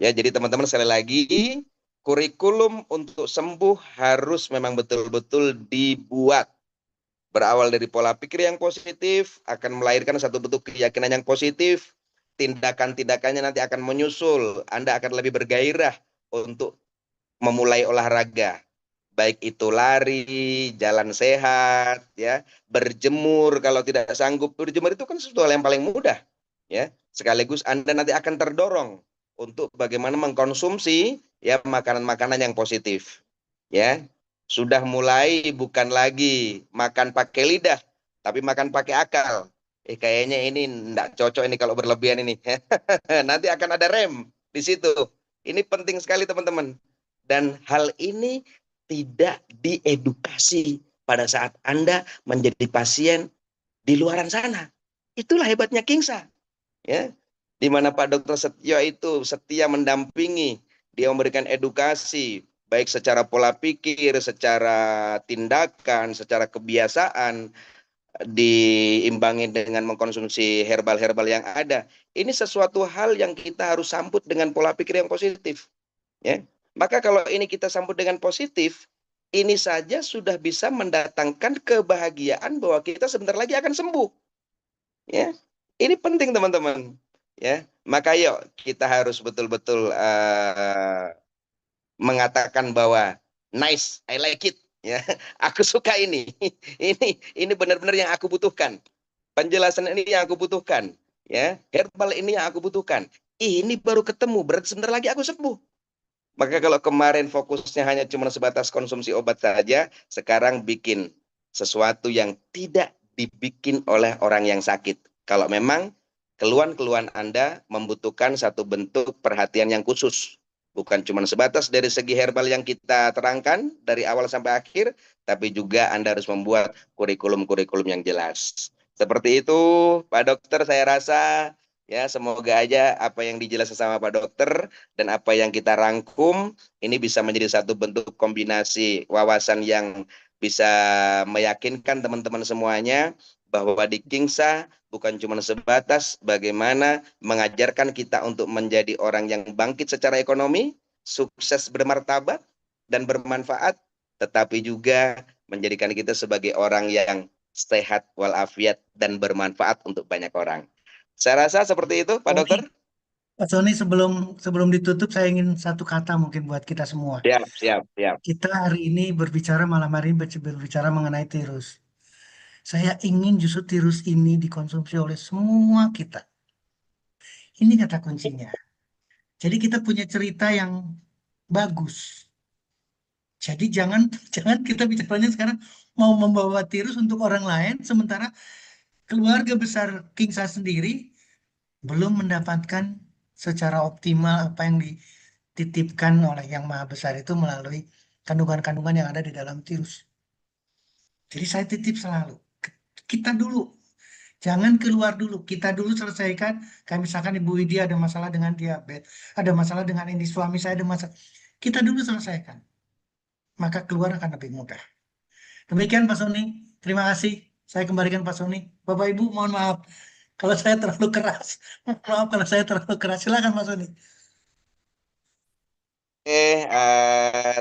Ya, jadi teman-teman sekali lagi, kurikulum untuk sembuh harus memang betul-betul dibuat. Berawal dari pola pikir yang positif, akan melahirkan satu bentuk keyakinan yang positif, tindakan-tindakannya nanti akan menyusul, Anda akan lebih bergairah untuk memulai olahraga. Baik itu lari, jalan sehat, ya, berjemur kalau tidak sanggup. Berjemur itu kan sesuatu hal yang paling mudah, ya. Sekaligus Anda nanti akan terdorong untuk bagaimana mengkonsumsi ya makanan-makanan yang positif, ya. Sudah mulai bukan lagi makan pakai lidah, tapi makan pakai akal. Kayaknya ini enggak cocok ini kalau berlebihan ini. Nanti akan ada rem di situ. Ini penting sekali teman-teman. Dan hal ini tidak diedukasi pada saat Anda menjadi pasien di luaran sana. Itulah hebatnya Kingsa, ya. Di mana Pak Dr. Setio itu setia mendampingi, dia memberikan edukasi baik secara pola pikir, secara tindakan, secara kebiasaan, diimbangi dengan mengkonsumsi herbal-herbal yang ada. Ini sesuatu hal yang kita harus sambut dengan pola pikir yang positif, ya. Maka kalau ini kita sambut dengan positif, ini saja sudah bisa mendatangkan kebahagiaan bahwa kita sebentar lagi akan sembuh, ya. Ini penting teman-teman, ya. Maka yuk kita harus betul-betul mengatakan bahwa nice, I like it, ya. Aku suka ini. Ini benar-benar yang aku butuhkan. Penjelasan ini yang aku butuhkan, ya. Herbal ini yang aku butuhkan. Ini baru ketemu, berarti sebentar lagi aku sembuh. Maka kalau kemarin fokusnya hanya cuma sebatas konsumsi obat saja, sekarang bikin sesuatu yang tidak dibikin oleh orang yang sakit. Kalau memang keluhan-keluhan Anda membutuhkan satu bentuk perhatian yang khusus. Bukan cuma sebatas dari segi herbal yang kita terangkan dari awal sampai akhir, tapi juga Anda harus membuat kurikulum-kurikulum yang jelas. Seperti itu, Pak Dokter, saya rasa ya semoga aja apa yang dijelaskan sama Pak Dokter dan apa yang kita rangkum ini bisa menjadi satu bentuk kombinasi wawasan yang bisa meyakinkan teman-teman semuanya bahwa di Kingsa bukan cuma sebatas bagaimana mengajarkan kita untuk menjadi orang yang bangkit secara ekonomi, sukses bermartabat dan bermanfaat, tetapi juga menjadikan kita sebagai orang yang sehat walafiat dan bermanfaat untuk banyak orang. Saya rasa seperti itu, Pak Sony, Dokter. Pak Sony, sebelum sebelum ditutup saya ingin satu kata mungkin buat kita semua. Siap, siap, siap. Kita hari ini berbicara malam hari ini berbicara mengenai tirus. Saya ingin justru tirus ini dikonsumsi oleh semua kita. Ini kata kuncinya. Jadi kita punya cerita yang bagus. Jadi jangan jangan kita bicaranya sekarang mau membawa tirus untuk orang lain, sementara keluarga besar Kingsa sendiri belum mendapatkan secara optimal apa yang dititipkan oleh Yang Maha Besar itu melalui kandungan-kandungan yang ada di dalam tirus. Jadi saya titip selalu, kita dulu, jangan keluar dulu, kita dulu selesaikan. Kayak misalkan Ibu Widya ada masalah dengan diabetes, ada masalah dengan ini, suami saya ada masalah. Kita dulu selesaikan, maka keluar akan lebih mudah. Demikian Pak Sony, terima kasih. Saya kembalikan Pak Sony. Bapak Ibu, mohon maaf kalau saya terlalu keras. Maaf kalau saya terlalu keras. Silakan Pak Sony.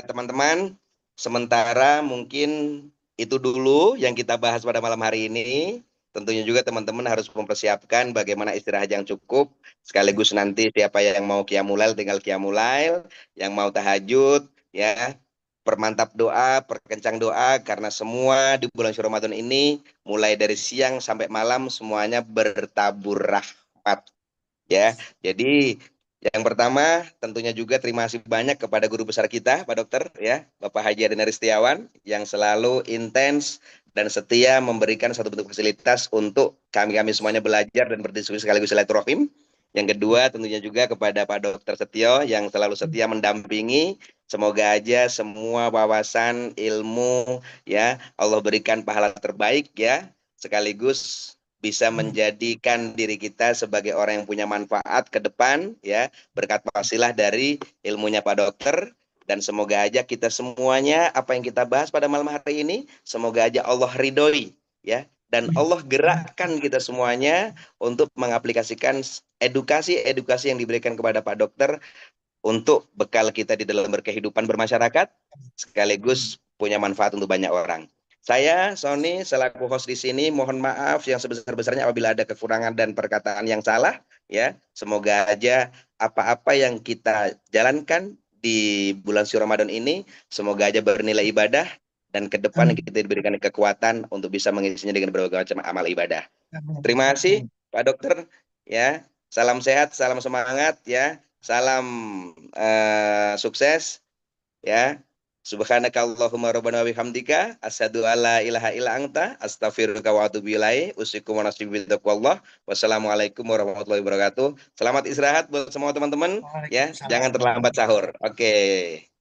Teman-teman, sementara mungkin itu dulu yang kita bahas pada malam hari ini. Tentunya juga teman-teman harus mempersiapkan bagaimana istirahat yang cukup. Sekaligus nanti siapa yang mau qiyamulail tinggal qiyamulail, yang mau tahajud ya, permantap doa, perkencang doa karena semua di bulan suci Ramadan ini mulai dari siang sampai malam semuanya bertabur rahmat ya. Jadi yang pertama tentunya juga terima kasih banyak kepada guru besar kita Pak Dokter ya, Bapak Haji Adina Ristiawan yang selalu intens dan setia memberikan satu bentuk fasilitas untuk kami-kami semuanya belajar dan berdiskusi sekaligus silaturahim. Yang kedua tentunya juga kepada Pak Dokter Setio yang selalu setia mendampingi. Semoga aja semua wawasan ilmu ya Allah berikan pahala terbaik ya, sekaligus bisa menjadikan diri kita sebagai orang yang punya manfaat ke depan ya, berkat wasilah dari ilmunya Pak Dokter. Dan semoga aja kita semuanya apa yang kita bahas pada malam hari ini semoga aja Allah ridhoi ya, dan Allah gerakkan kita semuanya untuk mengaplikasikan edukasi-edukasi yang diberikan kepada Pak Dokter untuk bekal kita di dalam berkehidupan bermasyarakat, sekaligus punya manfaat untuk banyak orang. Saya, Sony, selaku host di sini, mohon maaf yang sebesar-besarnya apabila ada kekurangan dan perkataan yang salah. Ya, semoga aja apa-apa yang kita jalankan di bulan suci Ramadan ini, semoga aja bernilai ibadah dan ke depan Amin. kita diberikan kekuatan untuk bisa mengisinya dengan berbagai macam amal ibadah. Amin. Terima kasih, Amin. Pak Dokter. Ya, salam sehat, salam semangat, ya, salam sukses, ya. Subhanakallahumma rabbana wa bihamdika asyhadu alla ilaha illa anta astaghfiruka wa atubu ilaik. Usikum wa nasibi bittaqwallah. Wassalamualaikum warahmatullahi wabarakatuh. Selamat istirahat buat semua teman-teman, ya. Waalaikumsalam Jangan terlambat warahmatullahi sahur. wabarakatuh. Oke.